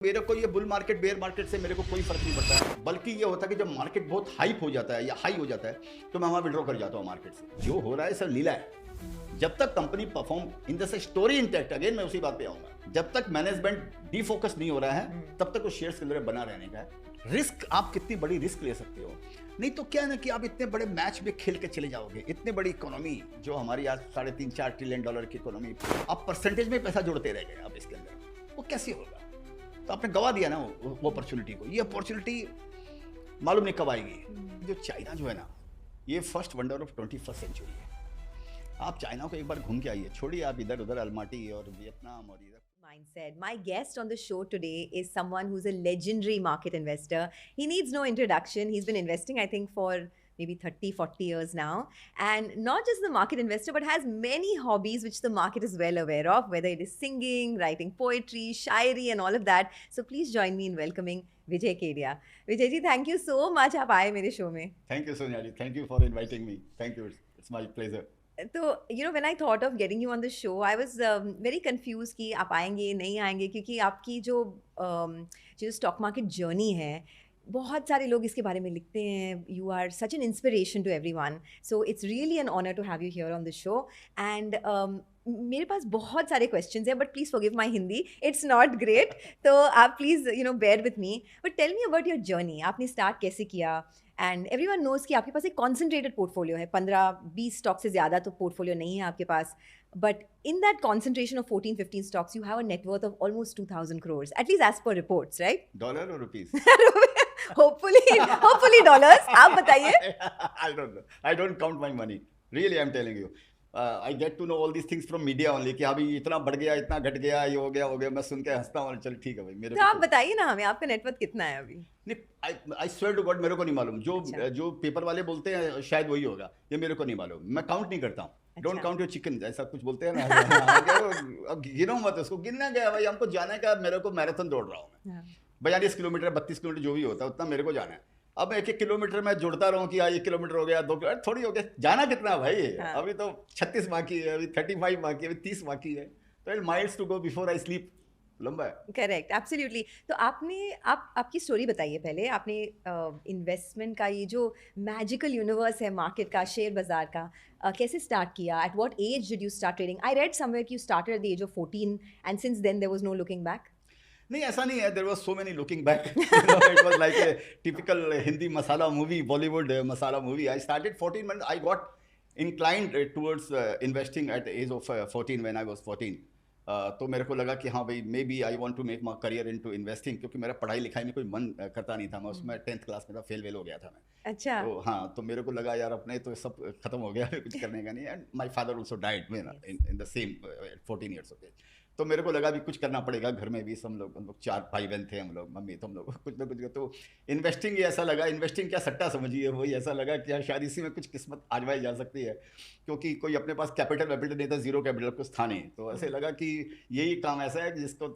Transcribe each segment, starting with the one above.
मेरे को ये बुल मार्केट बेयर मार्केट से मेरे को कोई फर्क नहीं पड़ता है, बल्कि ये होता है कि जब मार्केट बहुत हाइप हो जाता है या हाई हो जाता है तो मैं वहां विड्रॉ कर जाता हूँ मार्केट से। जो हो रहा है सर लीला है। जब तक company perform in the story intact, again मैं उसी बात पे आऊंगा, जब तक मैनेजमेंट डिफोकस नहीं हो रहा है तब तक उस शेयर्स के अंदर बना रहने का है। रिस्क आप कितनी बड़ी रिस्क ले सकते हो, नहीं तो क्या है ना कि आप इतने बड़े मैच में खेल के चले जाओगे। इतने बड़ी इकोनॉमी जो हमारी आज $3.5-4 ट्रिलियन की इकोनॉमी, आप परसेंटेज में पैसा जोड़ते रह गए आप इसके अंदर, वो कैसे होगा? तो आपने गवा दिया ना वो अपॉर्चुनिटी को। ये अपॉर्चुनिटी मालूम नहीं कब आएगी। जो चाइना जो है ना, ये first wonder of 21st century है। आप चाइना को एक बार घूम के आइए, छोड़िए आप इधर उधर अलमाटी और वियतनाम और इधर। Mindset. My guest on the show today is someone who's a legendary market investor. He needs no introduction. He's been investing, I think, for maybe 30, 40 years now. And not just the market investor, but has many hobbies which the market is well aware of, whether it is singing, writing poetry, shairi, and all of that. So please join me in welcoming Vijay Kedia. Vijay ji, thank you so much आप आए मेरे show में. Thank you Sonia ji, thank you for inviting me. Thank you, it's my pleasure. तो when I thought of getting you on the show, I was very confused कि आप आएंगे नहीं आएंगे, क्योंकि आपकी जो स्टॉक मार्केट जर्नी है, बहुत सारे लोग इसके बारे में लिखते हैं. You are such an inspiration to everyone, so it's really an honour to have you here on the show. And मेरे पास बहुत सारे क्वेश्चंस हैं, but please forgive my Hindi, it's not great. तो आप please bear with me, but tell me about your journey. आपने start कैसे किया? एंड एवरीवन नोज कि आपके पास एक कॉन्सेंट्रेटेड पोर्टफोलियो है, 15-20 स्टॉक से ज़्यादा तो पोर्टफोलियो नहीं है आपके पास. But in that concentration of 14-15 stocks you have a net worth of almost 2000 crores, at least as per reports, right? Dollar और रुपीस? Hopefully dollars. आप बताइए. I don't count my money. Really, I'm telling you. I get to know all these things from media only कि अभी इतना बढ़ गया, इतना घट गया, ये हो गया. मैं सुन के हंसता हूँ, चल ठीक है भाई. मेरे तो आप बताइए ना हमें, आपका नेटवर्थ कितना है अभी? नहीं, I swear to God मेरे को नहीं मालूम. जो पेपर वाले बोलते हैं शायद वही होगा, ये मेरे को नहीं मालूम. मैं काउंट नहीं करता हूँ. डोंट काउंट योर चिकन, ऐसा कुछ बोलते हैं ना. गिनो मत उसको. गिनना गया भाई, हमको जाना है. मेरे को मैराथन दौड़ रहा हूँ मैं, 42 किलोमीटर 32 किलोमीटर जो भी होता है उतना मेरे को जाना है. अब 1-1 किलोमीटर मैं जुड़ता रहूं कि 1 किलोमीटर हो गया, 2 किलोमीटर थोड़ी हो गया. जाना कितना भाई? अभी तो 36 बाकी है, अभी 35 बाकी है, अभी 30 बाकी है. तो miles to go before I sleep. लंबा है. Correct, absolutely. तो आपकी स्टोरी बताइए पहले. आपने इन्वेस्टमेंट का ये जो मैजिकल यूनिवर्स है मार्केट का, शेयर बाजार का, कैसे स्टार्ट किया? At what age did you start trading? I read somewhere कि you started at the age of 14 and since then there was no looking back. नहीं, ऐसा नहीं है. There was so many looking back. It was like a typical Hindi masala movie, Bollywood masala movie. I started 14 when I got inclined towards investing at the age of 14 when I was 14. तो मेरे को लगा कि हाँ भाई, maybe I want to make my career into investing, क्योंकि मेरा पढ़ाई लिखाई में कोई मन करता नहीं था. मैं उसमें 10th क्लास में था, फेल हो गया था मैं. अच्छा. तो हाँ, तो मेरे को लगा यार अपने तो सब खत्म हो गया, कुछ करने का नहीं. And my father also died in the same 14 years of age. तो मेरे को लगा भी कुछ करना पड़ेगा. घर में भी हम लोग 4 भाई बहन थे, हम लोग मम्मी, तो हम लोग कुछ ना कुछ. तो इन्वेस्टिंग ही ऐसा लगा, इन्वेस्टिंग क्या सट्टा समझिए, वही ऐसा लगा कि यार शायद इसी में कुछ किस्मत आजमाई जा सकती है, क्योंकि कोई अपने पास कैपिटल नहीं था, जीरो कैपिटल कुछ था नहीं. तो ऐसे लगा कि यही काम ऐसा है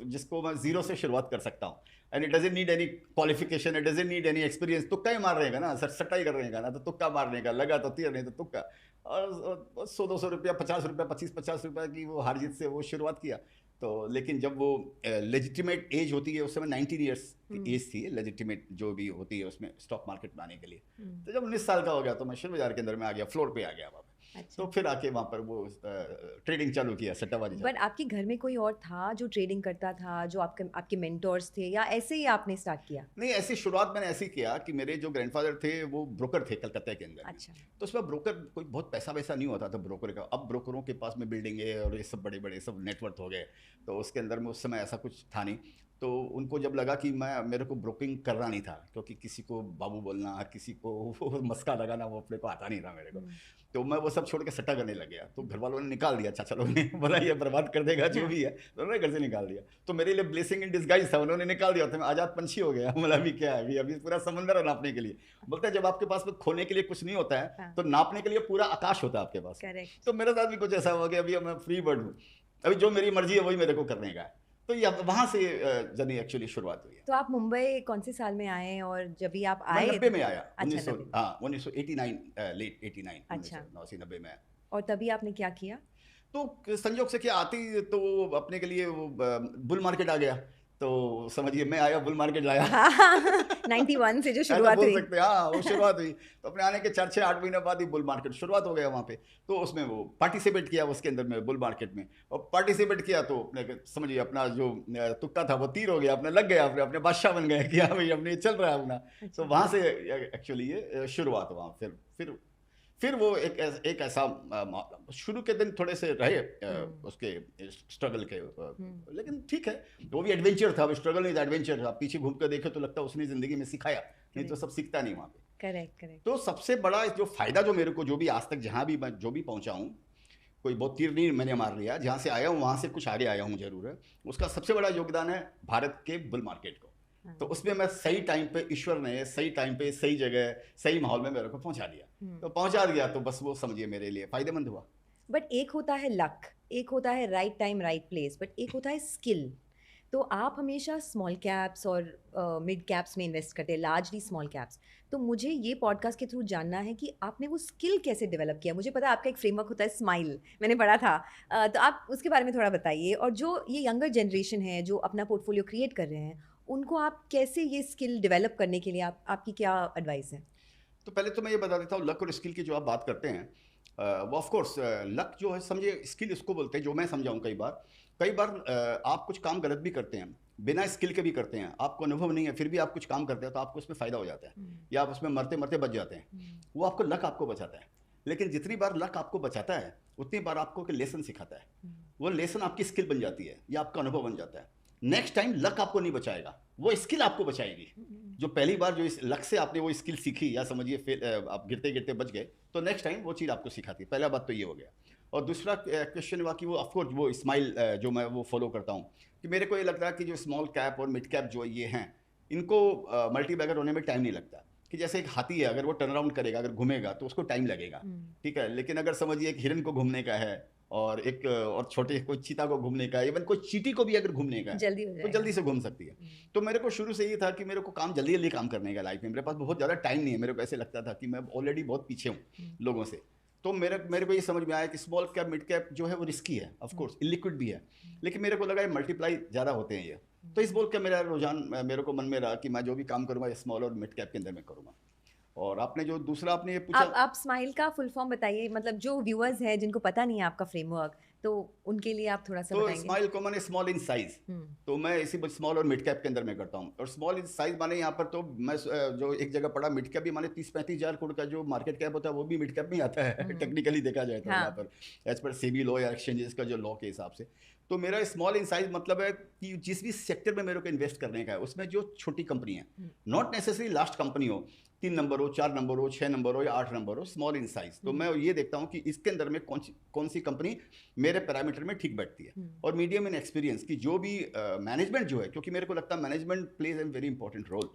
जिसको मैं जीरो से शुरुआत कर सकता हूँ. And it doesn't need any qualification, it doesn't need any experience. तुक्का ही मार रहेगा ना, सट्टा ही कर रहेगा ना, तो तुक्का मारने का. लगा तो तीर, नहीं तो तुक्का. और 100-200 रुपया, 50 रुपया, 25-50 रुपया की वो हार जीत से वो शुरुआत किया. तो लेकिन जब वो लेजिटिमेट एज होती है, उस समय 19 ईयर्स की एज थी लेजिटिमेट जो भी होती है उसमें स्टॉक मार्केट में आने के लिए. तो जब 19 साल का हो गया तो मैं शेयर बाजार के अंदर में आ गया, फ्लोर पे आ गया वहाँ पे. अच्छा. तो फिर आके वहाँ पर वो ट्रेडिंग चालू किया, सट्टाबाजी. बट आपके घर में कोई और था जो ट्रेडिंग करता था, जो आपके मेंटोर्स थे, या ऐसे ही आपने स्टार्ट किया? नहीं, ऐसी शुरुआत मैंने ऐसे किया कि मेरे जो ग्रैंडफादर थे वो ब्रोकर थे कलकत्ता के अंदर. अच्छा. तो उसमें ब्रोकर कोई बहुत पैसा वैसा नहीं होता था ब्रोकर का. अब ब्रोकरों के पास में बिल्डिंगे और ये सब बड़े बड़े सब नेटवर्क हो गए. तो उसके अंदर में उस समय ऐसा कुछ था नहीं. तो उनको जब लगा कि मेरे को ब्रोकिंग करना नहीं था, क्योंकि किसी को बाबू बोलना, किसी को वो मस्का लगाना, वो अपने को आता नहीं था मेरे को. तो मैं वो सब छोड़ के सट्टा करने लग गया. तो घर वालों ने निकाल दिया, चाचा लोगों ने बोला ये बर्बाद कर देगा जो भी है, तो उन्होंने घर से निकाल दिया. तो मेरे लिए ब्लेसिंग इन डिस्गाइज था, उन्होंने निकाल दिया. तो मैं आजाद पंछी हो गया. बोला अभी क्या है, अभी पूरा समंदर है नापने के लिए. बोलते हैं जब आपके पास में खोने के लिए कुछ नहीं होता है तो नापने के लिए पूरा आकाश होता है आपके पास. तो मेरे साथ भी कुछ ऐसा हो गया. अभी मैं फ्री बर्ड हूँ, अभी जो मेरी मर्जी है वही मेरे को करने का है. तो ये वहाँ से जर्नी एक्चुअली शुरुआत हुई है. तो आप मुंबई कौन से साल में आए, और जब भी आप आए? 90 में आया. अच्छा, 1989, लेट 89. अच्छा. 1990 में आया. और तभी आपने क्या किया? तो संजोग से क्या आती तो अपने के लिए वो बुल मार्केट आ गया. तो समझिए मैं आया, बुल मार्केट लाया। 91 से जो ऐसा शुरुआत बोल हुई। सकते हैं, हाँ वो शुरुआत हुई। तो अपने आने के 4-6-8 महीने बाद ही बुल मार्केट शुरुआत हो गया वहाँ पे। तो उसमें वो पार्टिसिपेट किया उसके अंदर में, बुल मार्केट में, और पार्टिसिपेट किया तो अपने समझिए अपना जो तुक्का था वो तीर हो गया, अपने लग गया, अपने अपने बादशाह बन गए कि हाँ भाई अपने चल रहा है अपना। तो अच्छा। वहाँ से एक्चुअली ये शुरुआत हुआ। फिर वो एक ऐसा शुरू के दिन थोड़े से रहे उसके स्ट्रगल के, लेकिन ठीक है, वो भी एडवेंचर था, वो स्ट्रगल नहीं था, एडवेंचर था। पीछे घूम कर देखे तो लगता है उसने जिंदगी में सिखाया, नहीं तो सब सीखता नहीं वहाँ पे। Correct correct. तो सबसे बड़ा जो फायदा जो मेरे को, जो भी आज तक जहाँ भी मैं जो भी पहुँचा हूँ, कोई बहुत तीर नहीं मैंने मार लिया, जहाँ से आया हूँ वहाँ से कुछ आगे आया हूँ जरूर है। उसका सबसे बड़ा योगदान है भारत के बुल मार्केट को। तो उसमें मैं सही टाइम पे, ईश्वर ने सही टाइम पे, सही जगह, सही माहौल में मेरे को पहुंचा दिया। तो पहुंचा दिया तो बस वो समझिए मेरे लिए फायदेमंद हुआ। बट एक होता है लक, एक होता है right time right place, but एक होता है स्किल। तो आप हमेशा स्मॉल कैप्स और मिड कैप्स में इन्वेस्ट करते हैं, लार्जली स्मॉल कैप्स। तो मुझे ये पॉडकास्ट के थ्रू जानना है कि आपने वो स्किल कैसे डेवलप किया। मुझे पता है आपका एक फ्रेमवर्क होता है स्माइल, मैंने पढ़ा था। तो आप उसके बारे में थोड़ा बताइए। और जो ये यंगर जनरेशन है जो अपना पोर्टफोलियो क्रिएट कर रहे हैं, उनको आप कैसे ये स्किल डेवलप करने के लिए आपकी क्या एडवाइस है? तो पहले तो मैं ये बता देता हूँ, लक और स्किल की जो आप बात करते हैं, वो ऑफ कोर्स लक जो है समझिए, स्किल इसको बोलते हैं, जो मैं समझाऊँ। कई बार आप कुछ काम गलत भी करते हैं, बिना स्किल के भी करते हैं, आपको अनुभव नहीं है, फिर भी आप कुछ काम करते हैं तो आपको उसमें फ़ायदा हो जाता है, या आप उसमें मरते मरते बच जाते हैं। वो आपको लक आपको बचाता है। लेकिन जितनी बार लक आपको बचाता है, उतनी बार आपको लेसन सिखाता है। वो लेसन आपकी स्किल बन जाती है, या आपका अनुभव बन जाता है। नेक्स्ट टाइम लक आपको नहीं बचाएगा, वो स्किल आपको बचाएगी। जो पहली बार जो इस लक से आपने वो स्किल सीखी, या समझिए आप गिरते गिरते बच गए, तो नेक्स्ट टाइम वो चीज़ आपको सिखाती है। पहला बात तो ये हो गया। और दूसरा क्वेश्चन हुआ कि वो ऑफकोर्स वो स्माइल जो मैं वो फॉलो करता हूँ, कि मेरे को ये लगता है कि जो स्मॉल कैप और मिड कैप जो ये हैं, इनको मल्टी बैगर होने में टाइम नहीं लगता। कि जैसे एक हाथी है, अगर वो टर्न अराउंड करेगा, अगर घूमेगा तो उसको टाइम लगेगा, ठीक है। लेकिन अगर समझिए एक हिरन को घूमने का है, और एक और छोटे कोई चीता को घूमने का है, इवन कोई चींटी को भी अगर घूमने का है, जल्दी हो तो जाएगा। जल्दी से घूम सकती है। तो मेरे को शुरू से ये था कि मेरे को काम जल्दी जल्दी काम करने का लाइफ में, मेरे पास बहुत ज़्यादा टाइम नहीं है। मेरे को ऐसे लगता था कि मैं ऑलरेडी बहुत पीछे हूँ लोगों से। तो मेरे को ये समझ में आया कि स्मॉल कैप मिड कैप जो है वो रिस्की है, ऑफ कोर्स इलिक्विड भी है, लेकिन मेरे को लगा ये मल्टीप्लाई ज़्यादा होते हैं ये। तो इस बोल के मेरा रुझान मेरे को मन में रहा कि मैं जो भी काम करूँगा स्मॉल और मिड कैप के अंदर में करूँगा। और आपने जो दूसरा आपने ये पूछा, आप स्माइल का फुल फॉर्म बताइए, मतलब जो व्यूअर्स हैं जिनको पता नहीं है आपका फ्रेमवर्क, तो उनके लिए आप थोड़ा सा तो बताएंगे। स्माइल को मैंने स्मॉल इन साइज, तो मैं इसी स्मॉल और मिड कैप के अंदर में करता हूँ। और स्मॉल इन साइज माने यहाँ पर तो मैं जो एक जगह पढ़ा, मिड कैप भी माने 30-35 हज़ार करोड़ का जो मार्केट कैप होता है वो भी मिड कैप में आता है टेक्निकली देखा जाए तो, हाँ। यहाँ पर एज पर सेबी लॉ या एक्सचेंजेस का जो लॉ के हिसाब से। तो मेरा स्मॉल इन साइज मतलब है कि जिस भी सेक्टर में मेरे को इन्वेस्ट करने का है, उसमें जो छोटी कंपनी है, नॉट नेसेसरी लास्ट कंपनी हो, 3 नंबर हो, 4 नंबर हो, 6 नंबर हो, या 8 नंबर हो, स्मॉल इन साइज। तो मैं ये देखता हूँ कि इसके अंदर में कौन सी कंपनी मेरे पैरामीटर में ठीक बैठती है। और मीडियम इन एक्सपीरियंस की जो भी मैनेजमेंट जो है, क्योंकि मेरे को लगता है management plays a very important role.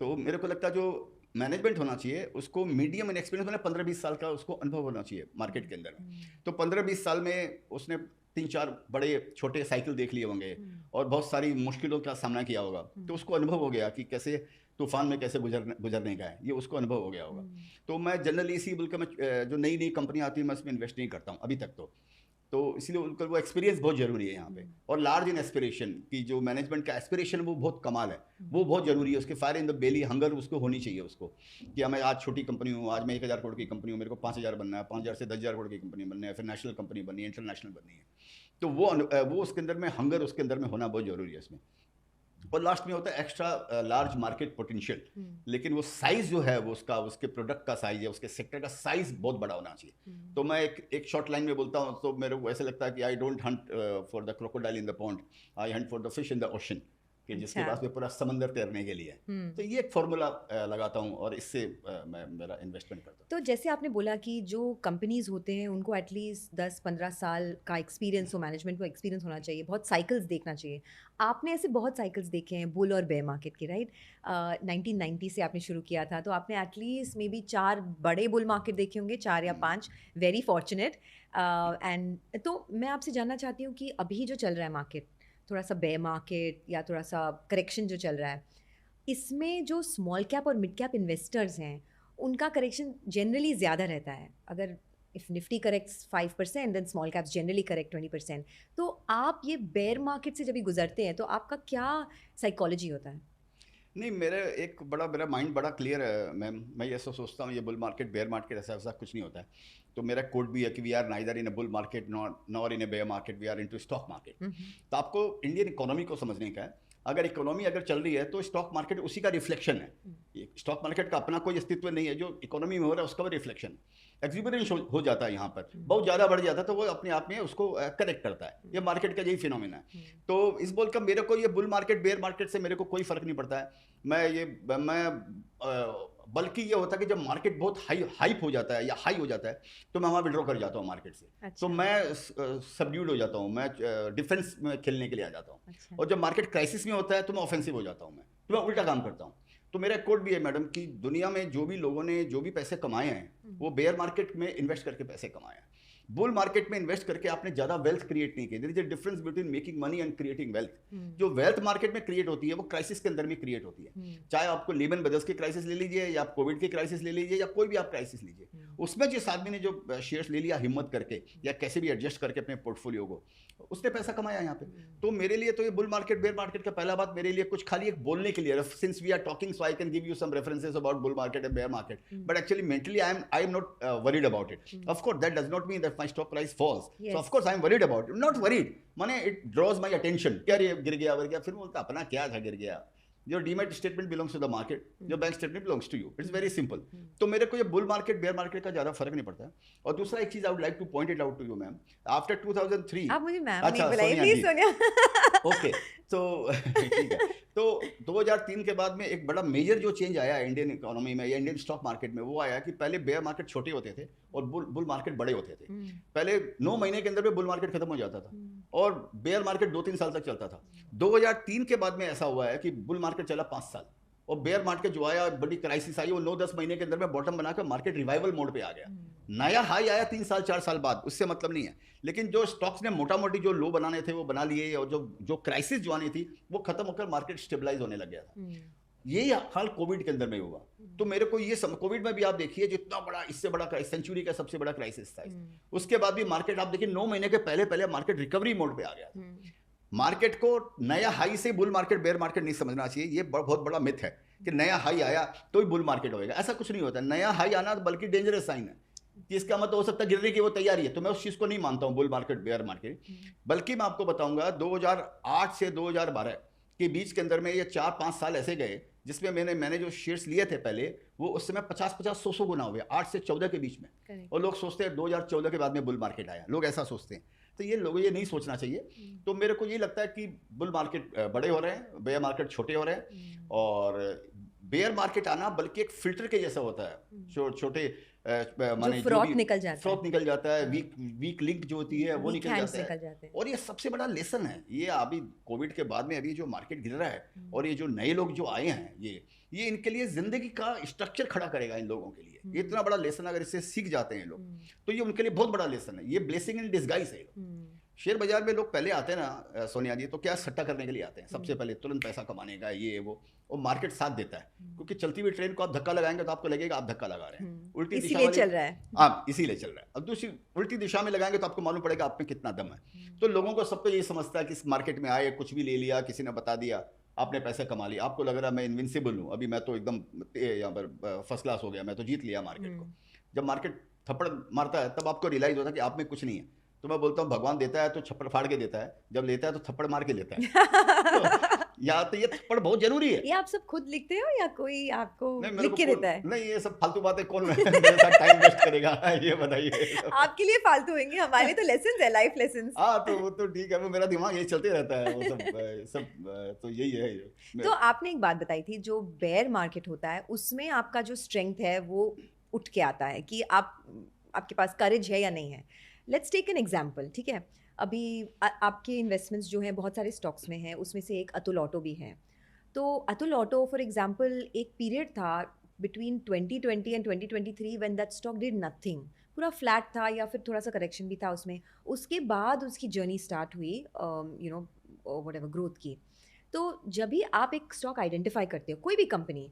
तो मेरे को लगता है जो मैनेजमेंट होना चाहिए उसको मीडियम इन एक्सपीरियंस, मतलब 15-20 साल का उसको अनुभव होना चाहिए मार्केट के अंदर में। तो 15-20 साल में उसने 3-4 बड़े छोटे साइकिल देख लिए होंगे, और बहुत सारी मुश्किलों का सामना किया होगा। तो उसको अनुभव हो गया कि कैसे तूफान में कैसे गुजरने का है, ये उसको अनुभव हो गया होगा। तो मैं जनरली इसी बल्कि मैं जो नई नई कंपनी आती है मैं उसमें इन्वेस्ट नहीं करता हूँ अभी तक तो इसलिए उनका वो एक्सपीरियंस बहुत जरूरी है यहाँ पे। और लार्ज इन एस्पिरेशन की जो मैनेजमेंट का एस्पिरेशन वो बहुत कमाल है, वो बहुत जरूरी है। उसके fire in the belly hunger उसको होनी चाहिए उसको, कि मैं आज छोटी कंपनी हूँ, आज मैं 1000 करोड़ की कंपनी हूँ, मेरे को 5000 बनना है, 5000 से 10,000 करोड़ की कंपनी बनना है, फिर नेशनल कंपनी बननी है, इंटरनेशनल बननी है। तो वो उसके अंदर में हंगर उसके अंदर में होना बहुत जरूरी है इसमें। और लास्ट में होता है एक्स्ट्रा लार्ज मार्केट पोटेंशियल, लेकिन वो साइज जो है वो उसके प्रोडक्ट का साइज है, उसके सेक्टर का साइज बहुत बड़ा होना चाहिए। तो मैं एक शॉर्ट लाइन में बोलता हूँ तो मेरे को ऐसे लगता है कि I don't Hunt for the crocodile in the pond, I Hunt for the fish in the ocean, कि जिसके पास में पूरा समंदर तैरने के लिए। तो ये एक फॉर्मूला लगाता हूँ और इससे मैं मेरा इन्वेस्टमेंट करता हूँ। तो जैसे आपने बोला कि जो कंपनीज होते हैं उनको एटलीस्ट 10-15 साल का एक्सपीरियंस हो, मैनेजमेंट को एक्सपीरियंस होना चाहिए, बहुत साइकिल्स देखना चाहिए। आपने ऐसे बहुत साइकिल्स देखे हैं बुल और बेयर मार्केट के, राइट? 1990 से आपने शुरू किया था, तो आपने एटलीस्ट मे बी 4 बड़े बुल मार्केट देखे होंगे, 4 या 5, वेरी फॉर्चुनेट। एंड तो मैं आपसे जानना चाहती हूँ कि अभी जो चल रहा है मार्केट, थोड़ा सा बेयर मार्केट या थोड़ा सा करेक्शन जो चल रहा है, इसमें जो स्मॉल कैप और मिड कैप इन्वेस्टर्स हैं उनका करेक्शन जनरली ज़्यादा रहता है। अगर if Nifty corrects 5% then small caps generally correct 20%. तो आप ये बेयर मार्केट से जब भी गुजरते हैं तो आपका क्या साइकोलॉजी होता है? नहीं, मेरा माइंड बड़ा क्लियर है मैम। मैं ये सब सोचता हूँ, ये बुल मार्केट बेयर मार्केट ऐसा ऐसा कुछ नहीं होता है। तो मेरा कोड भी है कि we are neither in a bull market nor in a bear market, we are into stock market. तो आपको इंडियन इकोनॉमी को समझने का है। अगर इकोनॉमी अगर चल रही है तो स्टॉक मार्केट उसी का रिफ्लेक्शन है। स्टॉक मार्केट का अपना कोई अस्तित्व नहीं है, जो इकोनॉमी में हो रहा है उसका वो रिफ्लेक्शन। एक्सिबरेंस हो जाता है यहाँ पर, बहुत ज़्यादा बढ़ जाता है तो वो अपने आप में उसको करेक्ट करता है। ये मार्केट का यही फिनोमिना है। तो इस बोल का मेरे को ये बुल मार्केट बेयर मार्केट से मेरे को कोई फर्क नहीं पड़ता है। बल्कि ये होता है कि जब मार्केट बहुत हाइप हो जाता है या हाई हो जाता है तो मैं वहाँ विड्रॉ कर जाता हूँ मार्केट से। अच्छा. तो मैं सबड्यूड हो जाता हूँ, मैं डिफेंस में खेलने के लिए आ जाता हूँ। अच्छा. और जब मार्केट क्राइसिस में होता है तो मैं ऑफेंसिव हो जाता हूँ, मैं उल्टा काम करता हूँ। तो मेरा कोड भी है मैडम कि दुनिया में जो भी लोगों ने जो भी पैसे कमाए हैं वो बेयर मार्केट में इन्वेस्ट करके पैसे कमाए हैं। बुल मार्केट में इन्वेस्ट करके आपने ज्यादा वेल्थ क्रिएट नहीं की। There is a difference between making money and creating wealth. जो वेल्थ मार्केट में क्रिएट होती है वो क्राइसिस के अंदर भी क्रिएट होती है। चाहे आपको लीमन ब्रदर्स की क्राइसिस ले लीजिए या आप कोविड की क्राइसिस ले लीजिए या कोई भी आप क्राइसिस लीजिए, उसमें जिस आदमी ने जो शेयर्स ले लिया हिम्मत करके या कैसे भी एडजस्ट करके अपने पोर्टफोलियो को, उसने पैसा कमाया यहाँ पे। तो मेरे लिए तो ये बुल मार्केट बेयर मार्केट का पहला बात मेरे लिए कुछ खाली एक बोलने के लिए, since we are talking so I can give you some references about bull market and bear market, but actually mentally I am not worried about it. Of course that does not mean that my stock price falls, so of course I am worried about it, not worried, माने it draws my attention. क्या ये गिर गया, फिर बोलता अपना क्या था गिर गया। Your demat statement belongs to the market, your bank statement belongs to you. It's very simple. तो मेरे को ये बुल मार्केट बेयर मार्केट का ज़्यादा फर्क नहीं पड़ता है। और दूसरा एक चीज़ I would like to point it out to you ma'am, after 2003। आप मुझे मैम अच्छा, नहीं बुलाइए प्लीज सोनिया सोनिया। ओके, तो ठीक है। तो 2003 के बाद में एक बड़ा मेजर जो चेंज आया इंडियन इकोनॉमी में या इंडियन स्टॉक मार्केट में, वो आया कि पहले बेयर मार्केट छोटे होते थे और बुल मार्केट बड़े होते थे। पहले 9 महीने के अंदर में बुल मार्केट खत्म हो जाता था और बेयर मार्केट 2-3 साल तक चलता था। 2003 के बाद में ऐसा हुआ है कि बुल मार्केट चला 5 साल और बेयर मार्केट जो आया, बड़ी क्राइसिस आई, वो 9-10 महीने के अंदर में बॉटम बनाकर मार्केट रिवाइवल मोड पे आ गया। नया हाई आया 3 साल 4 साल बाद, उससे मतलब नहीं है। लेकिन जो स्टॉक्स ने मोटा मोटी जो लो बनाने थे वो बना लिए और जो क्राइसिस जो आनी थी वो खत्म होकर मार्केट स्टेबलाइज होने लग गया था। यही हाल कोविड के अंदर में हुआ। तो मेरे को ये कोविड में भी आप देखिए जितना बड़ा, इससे बड़ा सेंचुरी का सबसे बड़ा क्राइसिस था। उसके बाद भी मार्केट आप देखिए 9 महीने के पहले मार्केट रिकवरी मोड पे आ गया था। मार्केट को नया हाई से बुल मार्केट बेयर मार्केट नहीं समझना चाहिए। ये बहुत बड़ा मिथ है कि नया हाई आया तो ही बुल मार्केट होएगा, ऐसा कुछ नहीं होता। नया हाई आना बल्कि डेंजरस साइन है कि इसका मतलब हो सकता है गिरने की वो तैयारी है। तो मैं उस चीज़ को नहीं मानता हूँ बुल मार्केट बेयर मार्केट। बल्कि मैं आपको बताऊंगा 2008 से 2012 के बीच के अंदर में ये 4-5 साल ऐसे गए जिसमें मैंने जो शेयर्स लिए थे पहले, वो उस समय 50-100 गुना हुए 8 से 14 के बीच में। और लोग सोचते हैं 2014 के बाद में बुल मार्केट आया, लोग ऐसा सोचते हैं। तो ये लोगों ये नहीं सोचना चाहिए। तो मेरे को ये लगता है कि बुल मार्केट बड़े हो रहे हैं, बेयर मार्केट छोटे हो रहे हैं। और बेयर मार्केट आना बल्कि एक फिल्टर के जैसा होता है। छोटे माने फ्रॉड निकल जाता है, वीक लिंक जो होती है वो निकल जाता है। और ये सबसे बड़ा लेसन है। ये अभी कोविड के बाद में अभी जो मार्केट गिर रहा है और ये जो नए लोग जो आए हैं, ये इनके लिए जिंदगी का स्ट्रक्चर खड़ा करेगा इन लोगों के लिए। ये इतना बड़ा लेसन अगर इससे सीख जाते हैं लोग तो ये उनके लिए बहुत बड़ा लेसन है। ये ब्लेसिंग इन डिस्गाइज है। शेयर बाजार में लोग पहले आते हैं ना सोनिया जी, तो क्या सट्टा करने के लिए आते हैं सबसे पहले, तुरंत पैसा कमाने का ये वो। और मार्केट साथ देता है क्योंकि चलती हुई ट्रेन को आप धक्का लगाएंगे तो आपको लगेगा आप धक्का लगा रहे हैं, उल्टी दिशा में चल रहा है। हाँ, इसीलिए चल रहा है। अब दूसरी उल्टी दिशा में लगाएंगे तो आपको मालूम पड़ेगा आप में कितना दम है। तो लोगों को सबको यही समझता है कि इस मार्केट में आए, कुछ भी ले लिया, किसी ने बता दिया, आपने पैसे कमा लिया, आपको लग रहा है मैं इनविंसिबल हूँ, अभी मैं तो एकदम यहाँ पर फर्स्ट क्लास हो गया, मैं तो जीत लिया मार्केट को। जब मार्केट थप्पड़ मारता है तब आपको रियलाइज होता है कि आप में कुछ नहीं है। तो मैं बोलता हूँ भगवान देता है तो छप्पड़ फाड़ के देता है, जब लेता है तो थप्पड़ मार के लेता है। या तो ये थप्पड़ बहुत जरूरी है। ये आप सब खुद लिखते हो या कोई आपको लिख के देता है? नहीं, ये सब फालतू बातें कौन मेरे साथ टाइम वेस्ट करेगा, ये बताइए। आपके लिए फालतू होंगे, हमारे तो लेसन्स है, लाइफ लेसन्स। हाँ, तो वो तो ठीक है, वो मेरा दिमाग यही चलते रहता है, वो सब तो यही है। तो आपने एक बात बताई थी, जो बेयर मार्केट होता है उसमें आपका जो स्ट्रेंथ है वो उठ के आता है कि आपके पास करेज है या नहीं है। लेट्स टेक एन एग्जाम्पल, ठीक है? अभी आपके इन्वेस्टमेंट्स जो हैं बहुत सारे स्टॉक्स में हैं, उसमें से एक अतुल ऑटो भी है। तो अतुल ऑटो फॉर एग्जांपल एक पीरियड था between 2020 and 2023 when that stock did nothing, पूरा फ्लैट था या फिर थोड़ा सा करेक्शन भी था उसमें। उसके बाद उसकी जर्नी स्टार्ट हुई व्हाटएवर ग्रोथ की। तो जब भी आप एक स्टॉक आइडेंटिफाई करते हो, कोई भी कंपनी,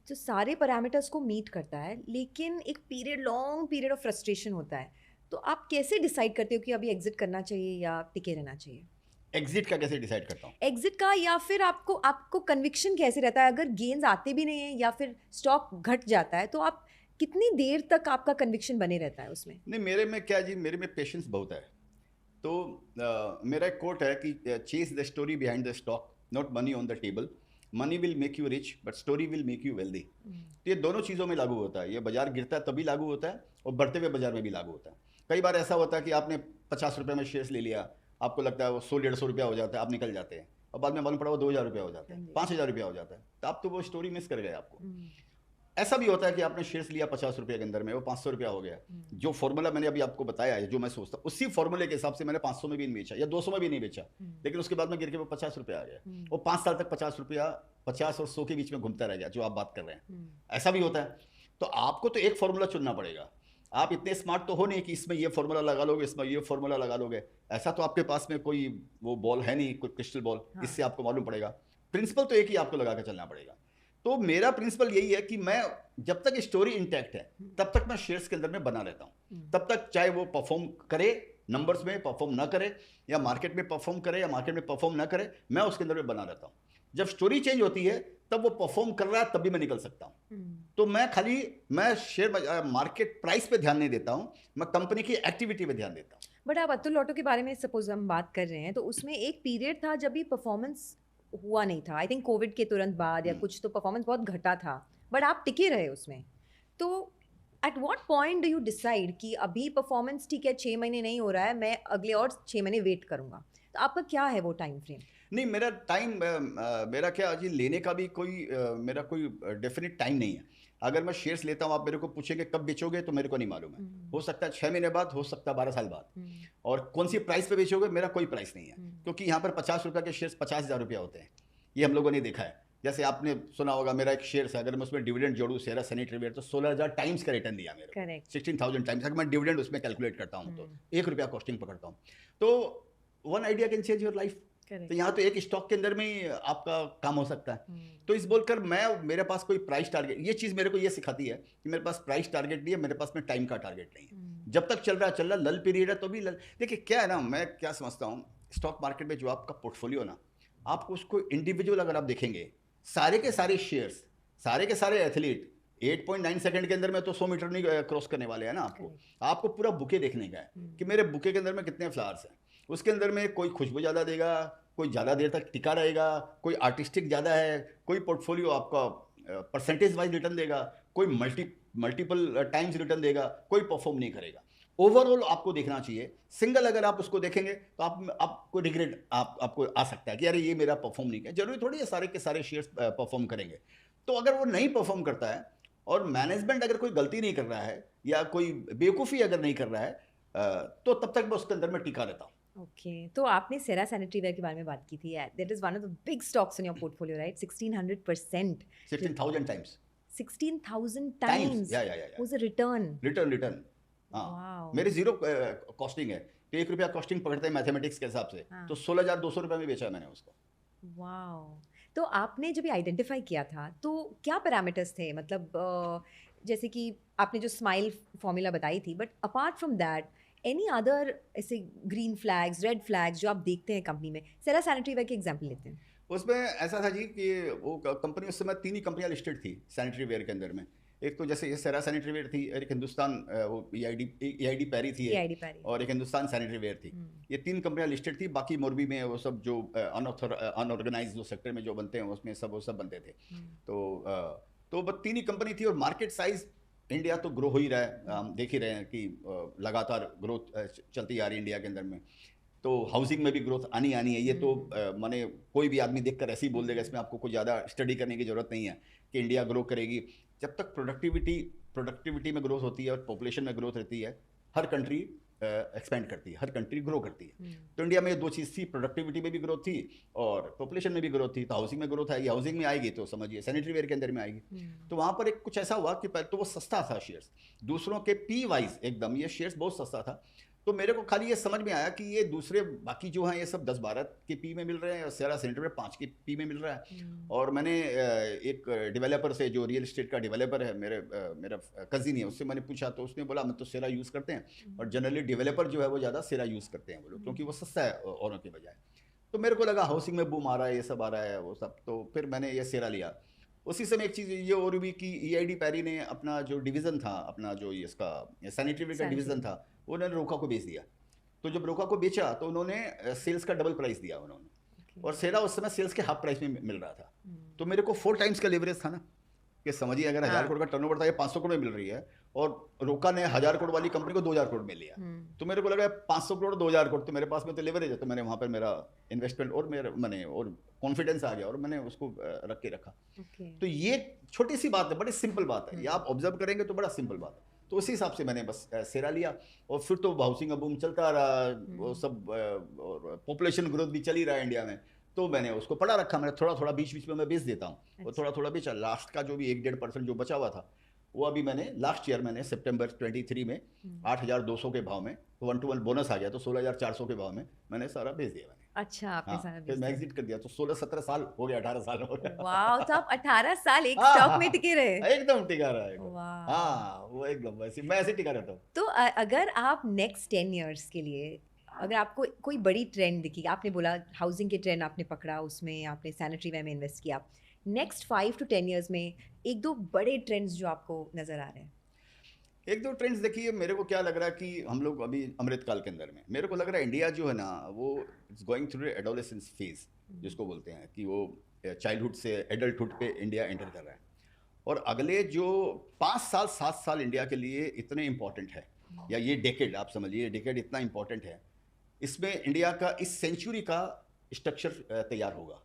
तो सारे पैरामीटर्स को मीट करता है, लेकिन एक लॉन्ग पीरियड ऑफ फ्रस्ट्रेशन होता है। तो आप कैसे डिसाइड करते हो कि अभी एग्जिट करना चाहिए या टिके रहना चाहिए? एग्जिट का कैसे डिसाइड करता हूँ? एग्जिट का, या फिर आपको आपको कन्विक्शन कैसे रहता है अगर गेन्स आते भी नहीं है या फिर स्टॉक घट जाता है, तो आप कितनी देर तक आपका कन्विक्शन बने रहता है उसमें? नहीं, मेरे में क्या जी, मेरे में पेशेंस बहुत है। तो मेरा एक कोट है कि chase the story behind the stock, not money on the table. Money will make you rich but story will make you wealthy. तो ये दोनों चीज़ों में लागू होता है। ये बाजार गिरता है तभी लागू होता है और बढ़ते हुए बाजार में भी लागू होता है। कई बार ऐसा होता है कि आपने 50 रुपये में शेयर्स ले लिया, आपको लगता है वो 100-150 रुपया हो जाता है, आप निकल जाते हैं और बाद में मालूम पड़ा वो 2000 रुपया हो जाता है, 5000 रुपया हो जाता है, तो आप तो वो स्टोरी मिस कर गए आपको। ऐसा भी होता है कि आपने शेयर्स लिया 50 रुपये के अंदर में, वो 500 रुपया हो गया। जो फॉर्मूला मैंने अभी आपको बताया है, जो मैं सोचता हूँ, उसी फॉर्मूले के हिसाब से मैंने 500 में भी नहीं बेचा या 200 में भी नहीं बेचा, लेकिन उसके बाद में गिर के वो 50 रुपया आ गया। वो 5 साल तक 50 रुपया, 50 और 100 के बीच में घूमता रह गया, जो आप बात कर रहे हैं। ऐसा भी होता है। तो आपको तो एक फॉर्मूला चुनना पड़ेगा। आप इतने स्मार्ट तो हो नहीं कि इसमें ये फॉर्मूला लगा लोगे, इसमें ये फॉर्मूला लगा लोगे। ऐसा तो आपके पास में कोई वो बॉल है नहीं, कोई क्रिस्टल बॉल, इससे आपको मालूम पड़ेगा। प्रिंसिपल तो एक ही आपको लगा के चलना पड़ेगा। तो मेरा प्रिंसिपल यही है कि मैं जब तक स्टोरी इंटैक्ट है तब तक मैं शेयर्स के अंदर में बना रहता हूँ। तब तक चाहे वो परफॉर्म करे, नंबर्स में परफॉर्म ना करे, या मार्केट में परफॉर्म करे या मार्केट में परफॉर्म ना करे, मैं उसके अंदर में बना रहता हूँ। जब स्टोरी चेंज होती है तब वो परफॉर्म कर रहा है, तब भी मैं निकल सकता हूँ। तो मैं शेयर मार्केट प्राइस पे ध्यान नहीं देता हूँ, मैं कंपनी की एक्टिविटी पे ध्यान देता हूँ। बट आप अतुल ऑटो के बारे में सपोज हम बात कर रहे हैं, तो उसमें एक पीरियड था जब भी परफॉर्मेंस हुआ नहीं था। आई थिंक कोविड के तुरंत बाद या कुछ, तो परफॉर्मेंस बहुत घटा था, बट आप टिके रहे उसमें। तो at what point do you decide कि अभी परफॉर्मेंस ठीक है, 6 महीने नहीं हो रहा है, मैं अगले और 6 महीने वेट करूंगा? तो आपका क्या है वो टाइम फ्रेम? नहीं, मेरा टाइम, मेरा क्या जी, लेने का भी मेरा कोई डेफिनेट टाइम नहीं है। अगर मैं शेयर्स लेता हूँ, आप मेरे को पूछेंगे कब बेचोगे, तो मेरे को नहीं मालूम है। हो सकता है 6 महीने बाद, हो सकता है 12 साल बाद। और कौन सी प्राइस पे बेचोगे, मेरा कोई प्राइस नहीं है, क्योंकि यहाँ पर 50 रुपये के शेयर्स 50,000 रुपया होते हैं। ये हम लोगों ने देखा है। जैसे आपने सुना होगा, मेरा एक शेयर है, अगर मैं उसमें डिविडेंड जोड़ूँ, सेरा सैनिटरीवेयर, तो 16,000 टाइम्स का रिटर्न दिया मेरे को। 16,000 टाइम्स। अगर मैं डिविडेंड उसमें कैलकुलेट करता हूँ तो 1 रुपया कॉस्टिंग पकड़ता हूँ, तो 1 idea can change your life. तो यहाँ तो एक स्टॉक के अंदर में ही आपका काम हो सकता है। तो इस बोलकर मेरे पास कोई प्राइस टारगेट, ये चीज़ मेरे को ये सिखाती है कि मेरे पास प्राइस टारगेट नहीं है, मेरे पास में टाइम का टारगेट नहीं है। जब तक चल रहा, लल पीरियड है तो भी लल। देखिए क्या है ना, मैं क्या समझता हूँ, स्टॉक मार्केट में जो आपका पोर्टफोलियो ना, आपको उसको इंडिविजुअल अगर आप देखेंगे, सारे के सारे शेयर्स, सारे के सारे एथलीट 8.9 सेकंड के अंदर में तो 100 मीटर नहीं क्रॉस करने वाले हैं ना। आपको पूरा बुके देखने का है कि मेरे बुके के अंदर में कितने फ्लावर्स हैं। उसके अंदर में कोई खुशबू ज़्यादा देगा, कोई ज़्यादा देर तक टिका रहेगा, कोई आर्टिस्टिक ज़्यादा है, कोई पोर्टफोलियो आपका परसेंटेज वाइज रिटर्न देगा, कोई मल्टीपल टाइम्स रिटर्न देगा, कोई परफॉर्म नहीं करेगा। ओवरऑल आपको देखना चाहिए। सिंगल अगर आप उसको देखेंगे तो आपको रिग्रेट आपको आ सकता है कि अरे ये मेरा परफॉर्म नहीं किया। जरूरी थोड़ी है सारे के सारे शेयर्स परफॉर्म करेंगे। तो अगर वो नहीं परफॉर्म करता है और मैनेजमेंट अगर कोई गलती नहीं कर रहा है या कोई बेवकूफ़ी अगर नहीं कर रहा है, तो तब तक मैं उसके अंदर में टिका रहता हूँ। ओके, तो आपने सेरा सैनिटरीवेयर के बारे में बात की थी। That is one of the big stocks in your portfolio, right? 1600%, 16,000 times 16,000 times was a return. हाँ, मेरी जीरो कॉस्टिंग है, तो 1 रुपया कॉस्टिंग पकड़ते हैं मैथमेटिक्स के हिसाब से। तो 16,200 रुपये में बेचा मैंने उसको। वाओ! तो आपने जब आइडेंटिफाई किया था, तो क्या पैरामीटर्स थे? मतलब जैसे कि आपने जो स्माइल फॉर्मूला बताई थी, but apart from that any other ऐसे ग्रीन फ्लैग्स, रेड फ्लैग्स जो आप देखते हैं कंपनी में? सेरा सैनिटरीवेयर के एग्जांपल लेते हैं। उसमें ऐसा था जी कि वो कंपनी, उस समय 3 ही कंपनियां लिस्टेड थी सैनिटरी वेयर के अंदर में। एक तो जैसे ये सेरा सैनिटरी वेयर थी, और एक हिंदुस्तान वो EID पैरी थी, और एक हिंदुस्तान सैनिटरी वेयर थी। ये 3 कंपनियां लिस्टेड थी। बाकी मोरबी में वो सब जो अनऑर्गेनाइज जो सेक्टर में जो बनते हैं उसमें वो सब बनते थे। तो बस 3 ही कंपनी थी, और मार्केट साइज इंडिया तो ग्रो हो ही रहा है। हम देख ही रहे हैं कि लगातार ग्रोथ चलती आ रही है इंडिया के अंदर में। तो हाउसिंग में भी ग्रोथ आनी है। ये तो माने कोई भी आदमी देखकर ऐसे ही बोल देगा, इसमें आपको कोई ज़्यादा स्टडी करने की ज़रूरत नहीं है कि इंडिया ग्रो करेगी। जब तक प्रोडक्टिविटी में ग्रोथ होती है और पॉपुलेशन में ग्रोथ रहती है, हर कंट्री एक्सपेंड करती है, हर कंट्री ग्रो करती है। तो इंडिया में ये 2 चीज़ थी, प्रोडक्टिविटी में भी ग्रोथ थी और पॉपुलेशन में भी ग्रोथ थी। तो हाउसिंग में ग्रोथ आएगी, हाउसिंग में आएगी तो समझिए सैनिटरी वेयर के अंदर में आएगी। तो वहाँ पर एक कुछ ऐसा हुआ कि पहले तो वो सस्ता था शेयर्स, दूसरों के P वाइज एकदम ये शेयर्स बहुत सस्ता था। तो मेरे को खाली ये समझ में आया कि ये दूसरे बाकी जो हैं ये सब 10-12 के पी में मिल रहे हैं और सेरा सेंटर में 5 के पी में मिल रहा है। और मैंने एक डेवलपर से, जो रियल एस्टेट का डेवलपर है, मेरा कजिन है, उससे मैंने पूछा तो उसने बोला हम तो सेरा यूज़ करते हैं और जनरली डेवलपर जो है वो ज़्यादा सेरा यूज़ करते हैं वो लोग, क्योंकि वो सस्ता है औरों के बजाय। तो मेरे को लगा हाउसिंग में बूम आ रहा है, ये सब आ रहा है वो सब, तो फिर मैंने ये सेरा लिया। उसी समय एक चीज़ ये और भी कि EID पैरी ने अपना जो डिवीज़न था, अपना जो इसका सैनिटरी का डिवीज़न था, उन्होंने रोका को बेच दिया। तो जब रोका को बेचा तो उन्होंने सेल्स का डबल प्राइस दिया उन्होंने, और सेरा उस समय सेल्स के हाफ प्राइस में मिल रहा था। तो मेरे को 4 टाइम्स का लेवरेज था ना, कि समझिए अगर 1000 करोड़ का टर्नओवर था, ये 500 करोड़ में मिल रही है, और रोका ने 1000 करोड़ वाली कंपनी को 2000 करोड़ में लिया। तो मेरे को लगा 500 करोड़ 2000 करोड़ तो मेरे पास में तो लेवरेज है, तो मैंने वहाँ पर मेरा इन्वेस्टमेंट और मैंने और कॉन्फिडेंस आ गया और मैंने उसको रख के रखा। तो ये छोटी सी बात है, बड़ी सिंपल बात है, ये आप ऑब्जर्व करेंगे तो बड़ा सिंपल बात है। तो उसी हिसाब से मैंने बस सेरा लिया, और फिर तो हाउसिंग का बूम चलता रहा, वो सब, और पॉपुलेशन ग्रोथ भी चल ही रहा है इंडिया में, तो मैंने उसको पड़ा रखा। मैंने थोड़ा थोड़ा बीच बीच में मैं बेच देता हूँ, और थोड़ा थोड़ा बेचा। लास्ट का जो भी 1-1.5% जो बचा हुआ था, वो अभी मैंने लास्ट ईयर मैंने सितंबर 23 में 8,200 के भाव में 1-to-1 बोनस आ गया, तो 16,400 के भाव में मैंने सारा बेच दिया मैंने। अच्छा, आपने सारा फिर मैं एग्जिट कर दिया, तो 16-17 साल हो गया, 18 साल हो गया। वाह, तो आप 18 साल एक स्टॉक में टिके रहे। एकदम टिका रहा है। वाह। हाँ, वो एकदम वैसे मैं ऐसे टिका रहता हूँ। तो अगर आप नेक्स्ट 10 इयर्स के लिए, अगर आपको कोई बड़ी ट्रेंड दिखी, आपने बोला हाउसिंग के ट्रेंड आपने पकड़ा, उसमें आपने सैनिटरी वेयर में इन्वेस्ट किया, नेक्स्ट 5 to 10 इयर्स में 1-2 बड़े ट्रेंड्स जो आपको नजर आ रहे हैं? 1-2 ट्रेंड्स देखिए, मेरे को क्या लग रहा है कि हम लोग अभी अमृतकाल के अंदर में, मेरे को लग रहा है इंडिया जो है ना, वो it's going through adolescence phase, जिसको बोलते हैं कि वो चाइल्डहुड से एडल्टहुड पे इंडिया एंटर कर रहा है। और अगले जो 5 साल 7 साल इंडिया के लिए इतने इम्पॉर्टेंट है, या ये डेकेड आप समझिए, डेकेड इतना इम्पॉर्टेंट है, इसमें इंडिया का इस सेंचुरी का स्ट्रक्चर तैयार होगा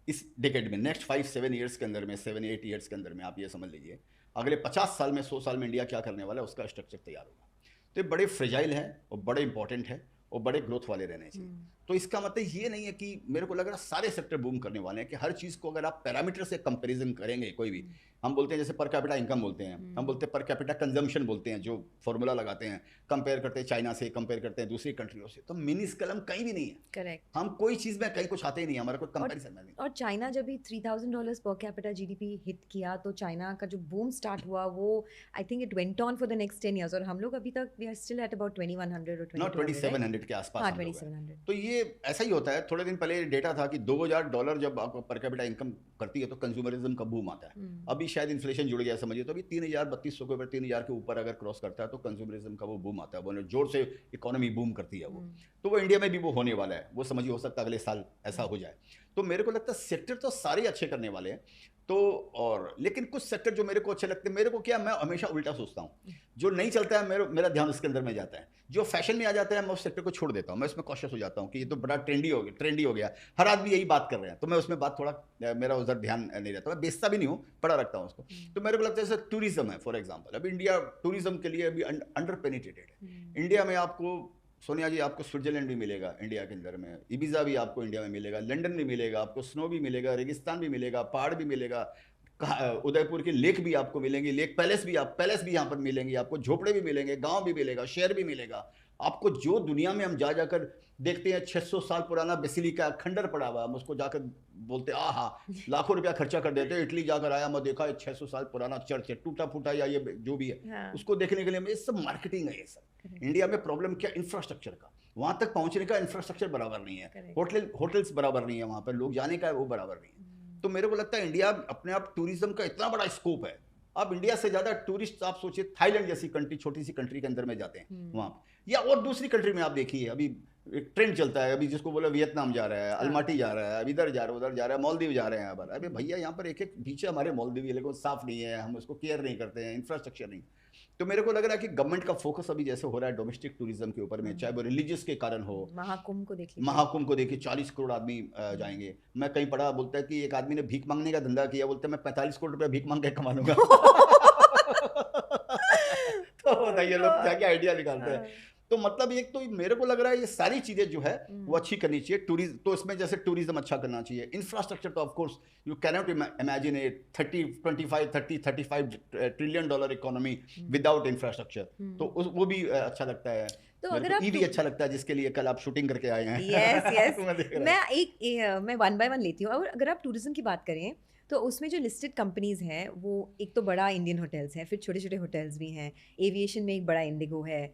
इस डेकेड में। नेक्स्ट 5-7 ईयर्स के अंदर में, 7-8 ईयर्स के अंदर में, आप ये समझ लीजिए अगले 50 साल में, 100 साल में इंडिया क्या करने वाला है, उसका स्ट्रक्चर तैयार होगा। तो ये बड़े फ्रेजाइल हैं और बड़े इंपॉर्टेंट हैं और बड़े ग्रोथ वाले रहने चाहिए। तो इसका मतलब ये नहीं है कि मेरे को लग रहा है सारे सेक्टर बूम करने वाले हैं, कि हर चीज़ को अगर आप पैरामीटर से कंपैरिजन करेंगे, कोई भी, हम बोलते हैं जैसे पर कैपिटा इनकम बोलते हैं, हम बोलते हैं पर कैपिटा कंजम्पशन बोलते हैं, जो फॉर्मूला लगाते हैं, कंपेयर करते हैं चाइना से, कंपेयर करते हैं दूसरी कंट्रियों से, तो मिनी स्केल हम कहीं भी नहीं है। करेक्ट। हम कोई चीज़ में कहीं कुछ आते ही नहीं, हमारा कोई कंपैरिजन में नहीं। और चाइना जब भी $3,000 पर कैपिटा GDP हिट किया, तो चाइना का जो बूम स्टार्ट हुआ, वो I think it went on for the next 10 years, और हम लोग अभी तक we are still at about 2100 और 2700 के आसपास। हाँ, 2700। तो ये ऐसा ही होता है। थोड़े दिन पहले डेटा था कि $2,000 जब आपको पर कैपिटा इनकम करती है तो कंज्यूमरिज्म का बूम आता है। अभी शायद इन्फ्लेशन जुड़ गया समझिए, तो अभी 3,000-3,200 के ऊपर, 3,000 के ऊपर अगर क्रॉस करता है तो कंज्यूमरिज्म का वो बूम आता है, वो जोर से इकोनॉमी बूम करती है वो। तो वो इंडिया में भी वो होने वाला है, वो समझिए हो सकता है अगले साल ऐसा हो जाए। तो मेरे को लगता है सेक्टर तो सारे अच्छे करने वाले हैं। तो और लेकिन कुछ सेक्टर जो मेरे को अच्छे लगते हैं, मेरे को क्या, मैं हमेशा उल्टा सोचता हूँ, जो नहीं चलता है मेरा ध्यान उसके अंदर में जाता है, जो फैशन में आ जाता है मैं उस सेक्टर को छोड़ देता हूँ, मैं उसमें कॉशियस हो जाता हूँ कि ये तो बड़ा ट्रेंडी हो गया, हर आदमी यही बात कर रहे हैं, तो मैं उसमें बात थोड़ा मेरा उधर ध्यान नहीं रहता, मैं बेचता भी नहीं हूँ, पड़ा रखता हूँ उसको। तो मेरे को लगता है जैसे टूरिज्म है फॉर एग्जाम्पल, अभी इंडिया टूरिज्म के लिए अभी अंडर पेनिट्रेटेड है। इंडिया में आपको सोनिया जी, आपको स्विट्जरलैंड भी मिलेगा इंडिया के अंदर में, इबिजा भी आपको इंडिया में मिलेगा, लंदन भी मिलेगा, आपको स्नो भी मिलेगा, रेगिस्तान भी मिलेगा, पहाड़ भी मिलेगा, उदयपुर की लेक भी आपको मिलेंगी, लेक पैलेस भी यहाँ पर मिलेंगी, आपको झोपड़े भी मिलेंगे, गांव भी मिलेगा, शहर भी मिलेगा आपको। जो दुनिया में हम जाकर देखते हैं 600 साल पुराना बेसिलिका खंडर पड़ा हुआ, हम उसको जाकर बोलते हैं आहा, लाखों रुपया खर्चा कर देते हैं। इटली जाकर आया, मैं देखा 600 साल पुराना चर्च है, टूटा फूटा या ये जो भी है, हाँ। उसको देखने के लिए ये सब मार्केटिंग है। ये सब इंडिया में प्रॉब्लम क्या, इंफ्रास्ट्रक्चर का, वहाँ तक पहुँचने का इंफ्रास्ट्रक्चर बराबर नहीं है, होटल्स बराबर नहीं है, वहाँ पर लोग जाने का वो बराबर नहीं है। तो मेरे को लगता है इंडिया अपने आप टूरिज्म का इतना बड़ा स्कोप है। अब इंडिया से ज़्यादा टूरिस्ट आप सोचिए थाईलैंड जैसी कंट्री, छोटी सी कंट्री के अंदर में जाते हैं वहाँ, या और दूसरी कंट्री में आप देखिए, अभी एक ट्रेंड चलता है, अभी जिसको बोला वियतनाम जा रहा है, अलमाटी जा रहा है, अब इधर जा रहा है, उधर जा रहा है, मालदीव जा रहे हैं यहाँ पर। अरे भैया, यहाँ पर एक बीच है हमारे मालदीव, लेकिन साफ नहीं है, हम उसको केयर नहीं करते हैं, इंफ्रास्ट्रक्चर नहीं। तो मेरे को लग रहा है कि गवर्नमेंट का फोकस अभी जैसे हो रहा है डोमेस्टिक टूरिज्म के ऊपर में, चाहे वो रिलीजियस के कारण हो। महाकुंभ को देखिए 40 करोड़ आदमी जाएंगे। मैं कहीं पढ़ा, बोलता है कि एक आदमी ने भीख मांगने का धंधा किया, बोलते मैं 45 करोड़ रुपया भीख मांग के कमा लूंगा। तो बताइए लोग क्या क्या आइडिया निकालते हैं। तो मतलब एक तो मेरे को लग रहा है ये सारी चीजें जो है वो अच्छी करनी चाहिए। टूरिज्म तो इसमें जैसे टूरिज्म अच्छा करना चाहिए, इंफ्रास्ट्रक्चर तो of course you can not imagine A 30-35 trillion dollar economy without infrastructure, तो वो भी अच्छा लगता है। तो मेरे अगर को आप ईवी अच्छा लगता है, जिसके लिए कल आप शूटिंग करके आए हैं। यस यस मैं देख रहा हूँ। मैं वन बाय वन लेती हूँ। और अगर आप टूरिज्म की बात करें तो उसमें जो लिस्टेड कंपनीज हैं वो एक तो बड़ा इंडियन होटल्स है, फिर छोटे छोटे होटल्स भी हैं, एविएशन में एक बड़ा इंडिगो है।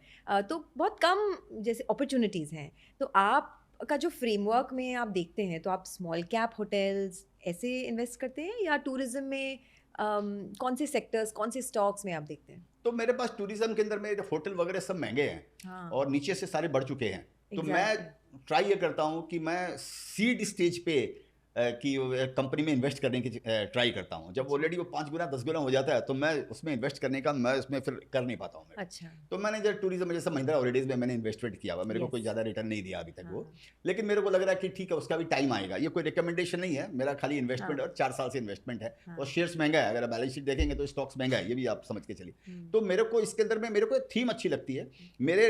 तो बहुत कम जैसे अपॉर्चुनिटीज़ हैं। तो आप का जो फ्रेमवर्क में आप देखते हैं तो आप स्मॉल कैप होटल्स ऐसे इन्वेस्ट करते हैं या टूरिज्म में कौन से सेक्टर्स, कौन से स्टॉक्स में आप देखते हैं? तो मेरे पास टूरिज्म के अंदर में होटल वगैरह सब महंगे हैं, हाँ और नीचे से सारे बढ़ चुके हैं। तो मैं Exactly. ट्राई ये करता हूँ कि मैं सीड स्टेज पे कि कंपनी में इन्वेस्ट करने की ट्राई करता हूँ। जब ऑलरेडी वो 5 गुना 10 गुना हो जाता है तो मैं उसमें इन्वेस्ट करने का मैं उसमें फिर कर नहीं पाता हूँ मैं। अच्छा तो मैंने जब टूरिज्म में जैसे महिंद्रा हॉलीडेज में मैंने इन्वेस्टमेंट किया हुआ, मेरे को Yes. कोई ज़्यादा रिटर्न नहीं दिया अभी तक वो, हाँ लेकिन मेरे को लग रहा है कि ठीक है उसका भी टाइम आएगा। ये कोई रिकमेंडेशन नहीं है, मेरा खाली इन्वेस्टमेंट हाँ और 4 साल से इन्वेस्टमेंट है। हाँ और शेयर्स महंगा है, अगर आप बैलेंस शीट देखेंगे तो स्टॉक्स महंगा है, ये भी आप समझ के चलिए। हम्म, तो मेरे को इसके अंदर में मेरे को एक थीम अच्छी लगती है। मेरे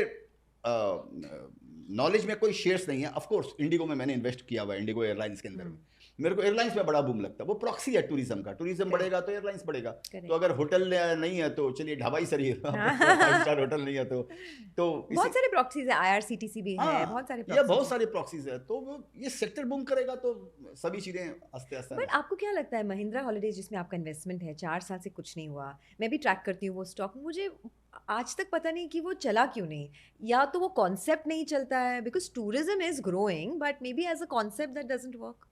नॉलेज में कोई शेयर्स नहीं है। ऑफ कोर्स इंडिगो में मैंने इन्वेस्ट किया हुआ है, इंडिगो एयरलाइंस के अंदर में। मेरे को एयरलाइंस में बड़ा बूम लगता है, वो प्रॉक्सी है टूरिज्म का। टूरिज्म बढ़ेगा तो एयरलाइंस बढ़ेगा। Correct. तो अगर होटल नहीं है तो चलिए ढाबा ही सही है, 5 स्टार होटल नहीं है तो बहुत सारे प्रॉक्सीज है, IRCTC भी है, हाँ, बहुत सारे ये proxies बहुत हैं। सारे प्रॉक्सीज है। तो वो ये सेक्टर बूम करेगा तो सभी चीजें आस्ते आस्ते बट आपको क्या लगता है महिंद्रा हॉलीडेज जिसमें आपका इन्वेस्टमेंट है 4 साल से कुछ नहीं हुआ, मैं भी ट्रैक करती हूँ वो स्टॉक, मुझे आज तक पता नहीं कि वो चला क्यों नहीं। या तो वो कॉन्सेप्ट नहीं चलता है, because tourism is growing but maybe as a concept that doesn't work.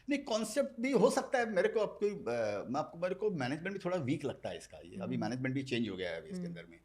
नहीं, कॉन्सेप्ट भी हो सकता है। मेरे को आपको मेरे को मैनेजमेंट भी थोड़ा वीक लगता है इसका। ये अभी मैनेजमेंट भी चेंज हो गया है अभी इसके अंदर में।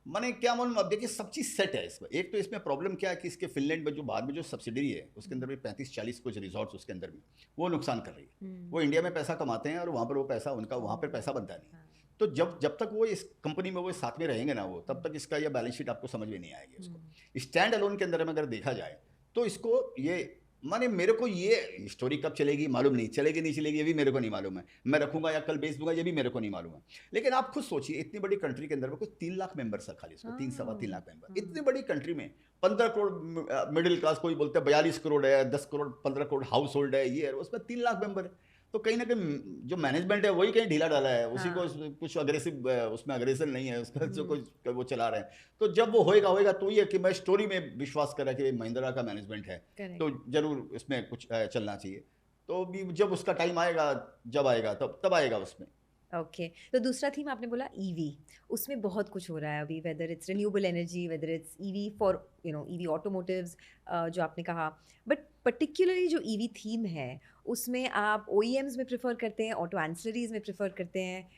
मैंने क्या मालूम, अब देखिए सब चीज़ सेट है इसमें। एक तो इसमें प्रॉब्लम क्या है कि इसके फिनलैंड में जो बाद में जो सब्सिडरी है उसके अंदर में 35-40 कुछ रिजॉर्ट्स उसके अंदर में वो नुकसान कर रही है। वो इंडिया में पैसा कमाते हैं और वहाँ पर वो पैसा उनका वहाँ पर पैसा बनता नहीं। तो जब तक वो इस कंपनी में वो साथ में रहेंगे ना, वो तब तक इसका ये बैलेंस शीट आपको समझ में नहीं आएगी। उसको स्टैंड अलोन के अंदर में अगर देखा जाए तो इसको ये माने मेरे को ये स्टोरी कब चलेगी मालूम नहीं, चलेगी नहीं चलेगी ये भी मेरे को नहीं मालूम है। मैं रखूंगा या कल बेच दूंगा ये भी मेरे को नहीं मालूम है। लेकिन आप खुद सोचिए, इतनी बड़ी कंट्री के अंदर में कुछ 3 लाख मेंबर्स है खाली, इसको 3-3.25 लाख मेंबर। इतनी बड़ी कंट्री में 15 करोड़ मिडिल क्लास, कोई बोलते हैं 42 करोड़ है, 10 करोड़ 15 करोड़ हाउस होल्ड है, ये है, उसमें 3 लाख मेंबर है। तो कहीं ना कहीं जो मैनेजमेंट है वही कहीं ढीला डाला है, उसी को कुछ अग्रेसिव, उसमें अग्रेशन नहीं है उसका, जो कुछ वो चला रहे हैं। तो जब वो होएगा तो ये कि मैं स्टोरी में विश्वास कर रहा कि महिंद्रा का मैनेजमेंट है तो जरूर इसमें कुछ चलना चाहिए। तो भी जब उसका टाइम आएगा, जब आएगा तब आएगा उसमें। ओके तो दूसरा थीम आपने बोला ईवी, उसमें बहुत कुछ हो रहा है अभी, whether it's renewable energy, whether it's EV for EV automotives जो आपने कहा। बट पर्टिकुलरली जो ईवी थीम है उसमें आप OEMs में प्रेफर करते हैं, ऑटो एंसिलरीज में प्रेफर करते हैं,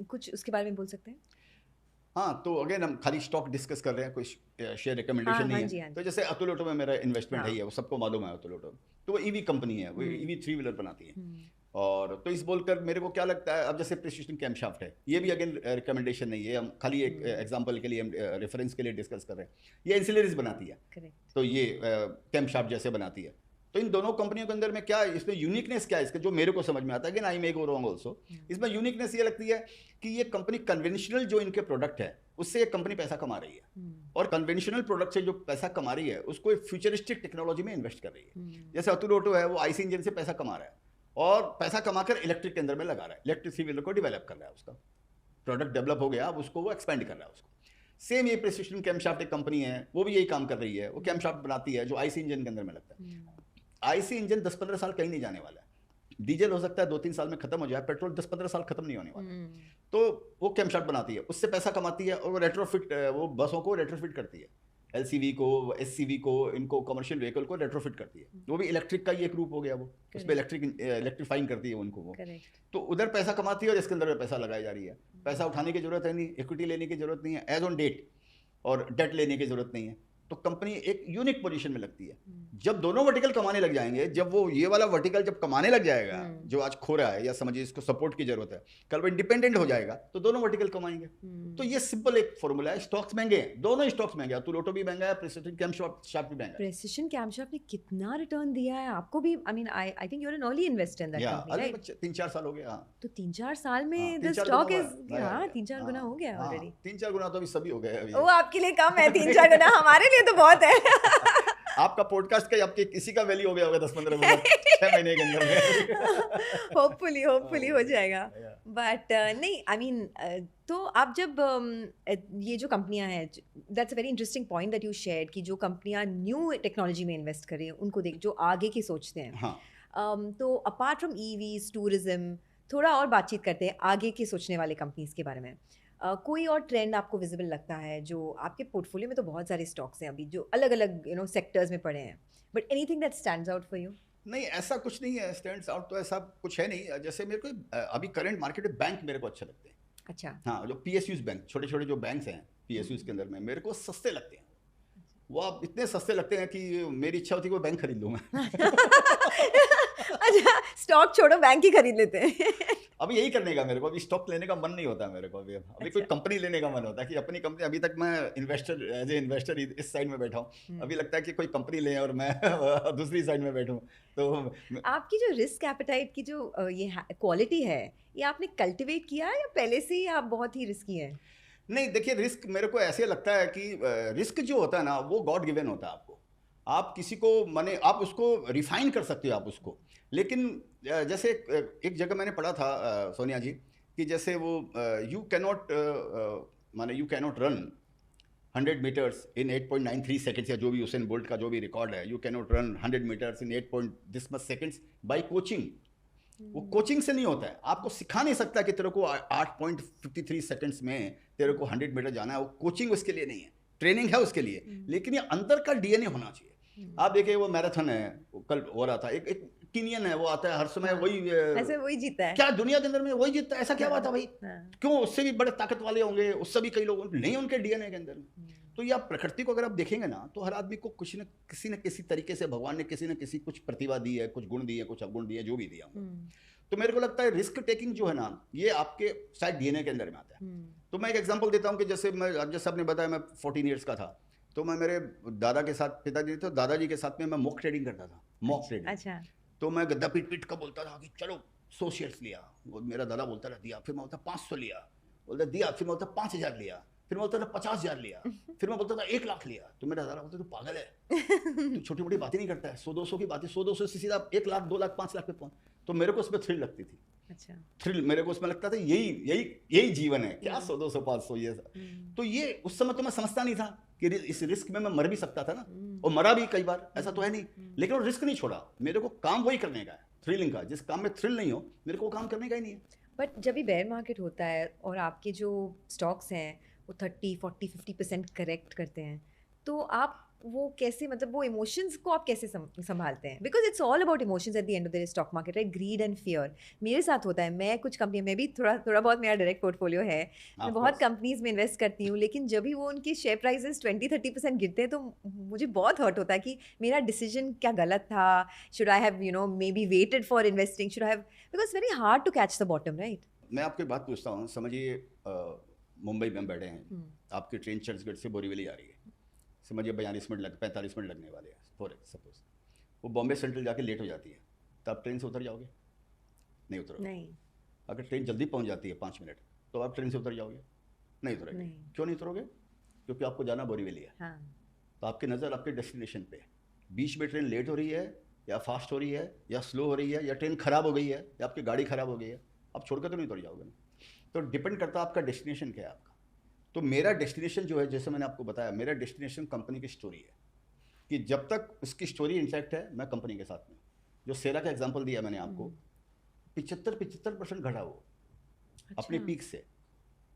कुछ उसके बारे में बोल सकते हैं? हाँ, तो अगेन हम खाली स्टॉक डिस्कस कर रहे हैं, कोई शेयर रिकमेंडेशन नहीं है। तो जैसे अतुल ऑटो में मेरा इन्वेस्टमेंट है, वो सबको मालूम है। अतुल ऑटो तो वो ईवी कंपनी है, वो ईवी 3 व्हीलर बनाती है। और तो इस बोलकर मेरे को क्या लगता है, अब जैसे प्रिसिजन कैमशाफ्ट है, ये भी अगेन रिकमेंडेशन नहीं है, हम खाली एक एग्जांपल के लिए, हम रेफरेंस के लिए डिस्कस कर रहे हैं। ये एंसिलरीज बनाती है, तो ये कैमशाफ्ट जैसे बनाती है। तो इन दोनों कंपनियों के अंदर में क्या है, इसमें यूनिकनेस क्या है इसका, जो मेरे को समझ में आता है कि आई मे गो रॉन्ग ऑल्सो। इसमें यूनिकनेस ये लगती है कि ये कंपनी कन्वेंशनल जो इनके प्रोडक्ट है उससे ये कंपनी पैसा कमा रही है, और कन्वेंशनल प्रोडक्ट से जो पैसा कमा रही है उसको एक फ्यूचरिस्टिक टेक्नोलॉजी में इन्वेस्ट कर रही है। जैसे अतुल ऑटो है, वो आईसी इंजन से पैसा कमा रहा है और पैसा कमाकर इलेक्ट्रिक के अंदर में लगा रहा है, इलेक्ट्रिक 3 व्हीलर को डेवलप कर रहा है। उसका प्रोडक्ट डेवलप हो गया, अब उसको वो एक्सपेंड कर रहा है उसको। सेम ये प्रिसिजन कैमशाफ्ट एक कंपनी है, वो भी यही काम कर रही है, वो कैमशाफ्ट बनाती है जो आईसी इंजन के अंदर में लगता है। आईसी इंजन 10-15 साल कहीं नहीं जाने वाला है। डीजल हो सकता है 2-3 साल में खत्म हो जाए, पेट्रोल 10-15 साल खत्म नहीं होने वाला। तो वो कैमशाफ्ट बनाती है, उससे पैसा कमाती है, और वो रेट्रोफिट, वो बसों को रेट्रोफिट करती है, LCV को, SCV को, इनको कमर्शियल व्हीकल को रेट्रोफिट करती है। वो भी इलेक्ट्रिक का ही एक रूप हो गया, वो उसमें इलेक्ट्रिफाइंग करती है उनको वो। तो उधर पैसा कमाती है और इसके अंदर पैसा लगाई जा रही है। पैसा उठाने की जरूरत है नहीं, इक्विटी लेने की जरूरत नहीं है, एज ऑन डेट, और डेट लेने की जरूरत नहीं है। तो कंपनी एक यूनिक पोजीशन में लगती है। जब दोनों वर्टिकल कमाने लग जाएंगे, जब वो ये वाला वर्टिकल जब कमाने लग जाएगा जो आज खो रहा है, या समझिए इसको सपोर्ट की जरूरत है, कल वो इंडिपेंडेंट हो जाएगा तो दोनों वर्टिकल कमाएंगे। तो ये सिंपल एक फॉर्मूला है। स्टॉक्स महंगे हैं, दोनों स्टॉक्स महंगे, अतुल ऑटो भी महंगा है, प्रिसिजन कैमशाफ्ट भी महंगा है। प्रिसिजन कैमशाफ्ट ने कितना रिटर्न दिया है आपको भी? I mean I think you are an early investor in that company, right? 3-4 साल हो गया। तो 3-4 साल में द स्टॉक इज 3-4 गुना हो गया ऑलरेडी। 3-4 गुना तो अभी सभी हो गए अभी। वो आपके लिए कम है, 3-4 गुना हमारे लिए तो बहुत है। आपका पॉडकास्ट का आपके किसी का वैल्यू हो गया होगा 10-15 मिनट 6 महीने के अंदर में। होपफुली हो जाएगा। Yeah. बट नहीं आई मीन तो आप जब ये जो कंपनियां हैं, that's a very interesting point that you shared कि जो कंपनियां न्यू टेक्नोलॉजी में इन्वेस्ट करें उनको देख, जो आगे की सोचते हैं। हाँ तो अपार्ट फ्रॉम ईवीज टूरिज्म, थोड़ा और बातचीत करते हैं आगे के सोचने वाले कंपनीज के बारे में। कोई और ट्रेंड आपको विजिबल लगता है? जो आपके पोर्टफोलियो में तो बहुत सारे स्टॉक्स हैं अभी जो अलग अलग सेक्टर्स में पड़े हैं, but anything that stands out for you? नहीं ऐसा कुछ नहीं है, स्टैंड्स आउट तो ऐसा कुछ है नहीं। जैसे मेरे को अभी करंट मार्केट में बैंक मेरे को अच्छे लगते हैं। अच्छा। हाँ, जो PSUs बैंक, छोटे छोटे जो बैंक्स हैं PSUs के अंदर में मेरे को सस्ते लगते हैं। वो आप इतने सस्ते लगते हैं कि मेरी इच्छा होती है कि वो बैंक खरीद लूँ मैं। अच्छा, स्टॉक छोड़ो, बैंक ही खरीद लेते हैं। अभी यही करने का मेरे को, अभी स्टॉक लेने का मन नहीं होता मेरे को। अभी अच्छा। कोई कंपनी लेने का मन होता है कि अपनी कंपनी। अभी तक मैं इन्वेस्टर, एज ए इन्वेस्टर इस साइड में बैठा हूँ। अभी लगता है कि कोई कंपनी ले और मैं दूसरी साइड में बैठूँ। तो आपकी जो रिस्क एपेटाइट की जो ये क्वालिटी है, ये आपने कल्टिवेट किया है या पहले से ही आप बहुत ही रिस्की हैं? नहीं देखिए, रिस्क मेरे को ऐसे लगता है कि रिस्क जो होता है ना वो गॉड गिवन होता है आपको। आप किसी को माने आप उसको रिफाइन कर सकते हो आप उसको, लेकिन जैसे एक जगह मैंने पढ़ा था सोनिया जी कि जैसे वो यू कैनॉट माने you cannot run 100 meters in 8.93 seconds, या जो भी उसेन बोल्ट का जो भी रिकॉर्ड है, you cannot run 100 meters in 8 seconds by coaching. वो कोचिंग से नहीं होता है, आपको सिखा नहीं सकता कि तेरे को 8.53 सेकंड्स में तेरे को 100 मीटर जाना है। वो कोचिंग उसके लिए नहीं है, ट्रेनिंग है उसके लिए, लेकिन ये अंदर का DNA होना चाहिए। आप देखिए वो मैराथन है, कल हो रहा था, एक कीनियन है, वो आता है हर समय वही ऐसे वही जीता है क्या दुनिया के अंदर में वही जीतता है, ऐसा क्या बात है भाई? हाँ। क्यों? उससे भी बड़े ताकत वाले होंगे, उससे भी कई लोग नहीं उनके DNA के अंदर में। तो ये आप प्रकृति को अगर आप देखेंगे ना, तो हर आदमी को कुछ न किसी तरीके से भगवान ने किसी न किसी कुछ प्रतिभा दी है, कुछ गुण दिए, कुछ अवगुण दिए, जो भी दिया। तो मेरे को लगता है रिस्क टेकिंग जो है ना, ये आपके शायद DNA के अंदर में आता है। तो मैं एक एग्जांपल देता हूँ कि जैसे मैं, जैसे आपने बताया मैं 14 ईयर्स का था, तो मैं मेरे दादा के साथ, पिताजी तो दादाजी के साथ में मैं मॉक ट्रेडिंग करता था, मॉक ट्रेडिंग। अच्छा। तो मैं गद्दा पीट पीट का बोलता था कि चलो 100 शेयर्स लिया, वो मेरा दादा बोलता था दिया, फिर मैं बोलता 500 लिया, बोलता दिया, फिर मैं बोलता 5000 लिया, फिर मैं बोलता था 50,000 लिया, फिर मैं बोलता था 1 लाख लिया। तो मेरा दादा बोलता तू पागल है, तू छोटी मोटी बातें नहीं करता है, 100-200 की बातें, 100-200 से सीधा 1 लाख 2 लाख 5 लाख पे पहुंच। तो मेरे को उसमें थ्रिल लगती थी। अच्छा। थ्रिल मेरे को उसमें लगता था यही जीवन है क्या, 100-200-500 ये। तो ये उस समय तो मैं समझता नहीं था कि इस रिस्क में मैं मर भी सकता था ना, और मरा भी कई बार, ऐसा तो है नहीं, लेकिन वो रिस्क नहीं छोड़ा। मेरे को काम वही करने का है, थ्रिलिंग का। जिस काम में थ्रिल नहीं हो, मेरे को वो काम करने का ही नहीं है। बट जब भी बेयर मार्केट होता है और आपके जो स्टॉक्स हैं वो 30-40-50% करेक्ट करते हैं, तो आप वो कैसे, मतलब वो इमोशंस को आप कैसे संभालते हैं? Because it's all about emotions at the end of the stock market, right? Grid and fear मेरे साथ होता है। मैं कुछ कंपनी में भी थोड़ा बहुत मेरा डायरेक्ट पोर्टफोलियो है, मैं बहुत कंपनीज में इन्वेस्ट करती हूँ, लेकिन जब भी वो उनकी शेयर प्राइसेस 20-30% गिरते हैं तो मुझे बहुत हर्ट होता है कि मेरा डिसीजन क्या गलत था, should I have maybe waited for investing, should I have, because very hard to catch the bottom, right? मैं आपको बात पूछता हूँ, समझिए मुंबई में बैठे हैं, आपकी ट्रेन चर्चगेट से बोरीवली आ रही है, समझिए 45 मिनट लगने वाले हैं फॉर सपोज। वो बॉम्बे सेंट्रल जाके लेट हो जाती है, तो आप ट्रेन से उतर जाओगे? नहीं उतरोगे। नहीं। अगर ट्रेन जल्दी पहुंच जाती है 5 मिनट, तो आप ट्रेन से उतर जाओगे? नहीं उतरोगे। क्यों नहीं उतरोगे? क्योंकि आपको जाना बोरीवली है। हाँ। तो आपकी नज़र आपके डेस्टिनेशन पे, बीच में ट्रेन लेट हो रही है या फास्ट हो रही है या स्लो हो रही है, या ट्रेन खराब हो गई है या आपकी गाड़ी खराब हो गई है, आप छोड़कर तो नहीं उतर जाओगे ना। तो डिपेंड करता है आपका डेस्टिनेशन क्या है आपका। तो मेरा डेस्टिनेशन जो है, जैसे मैंने आपको बताया, मेरा डेस्टिनेशन कंपनी की स्टोरी है, कि जब तक उसकी स्टोरी इंटैक्ट है मैं कंपनी के साथ में। जो सेरा का एग्जांपल दिया मैंने आपको, 75% घटा वो अपने पीक से,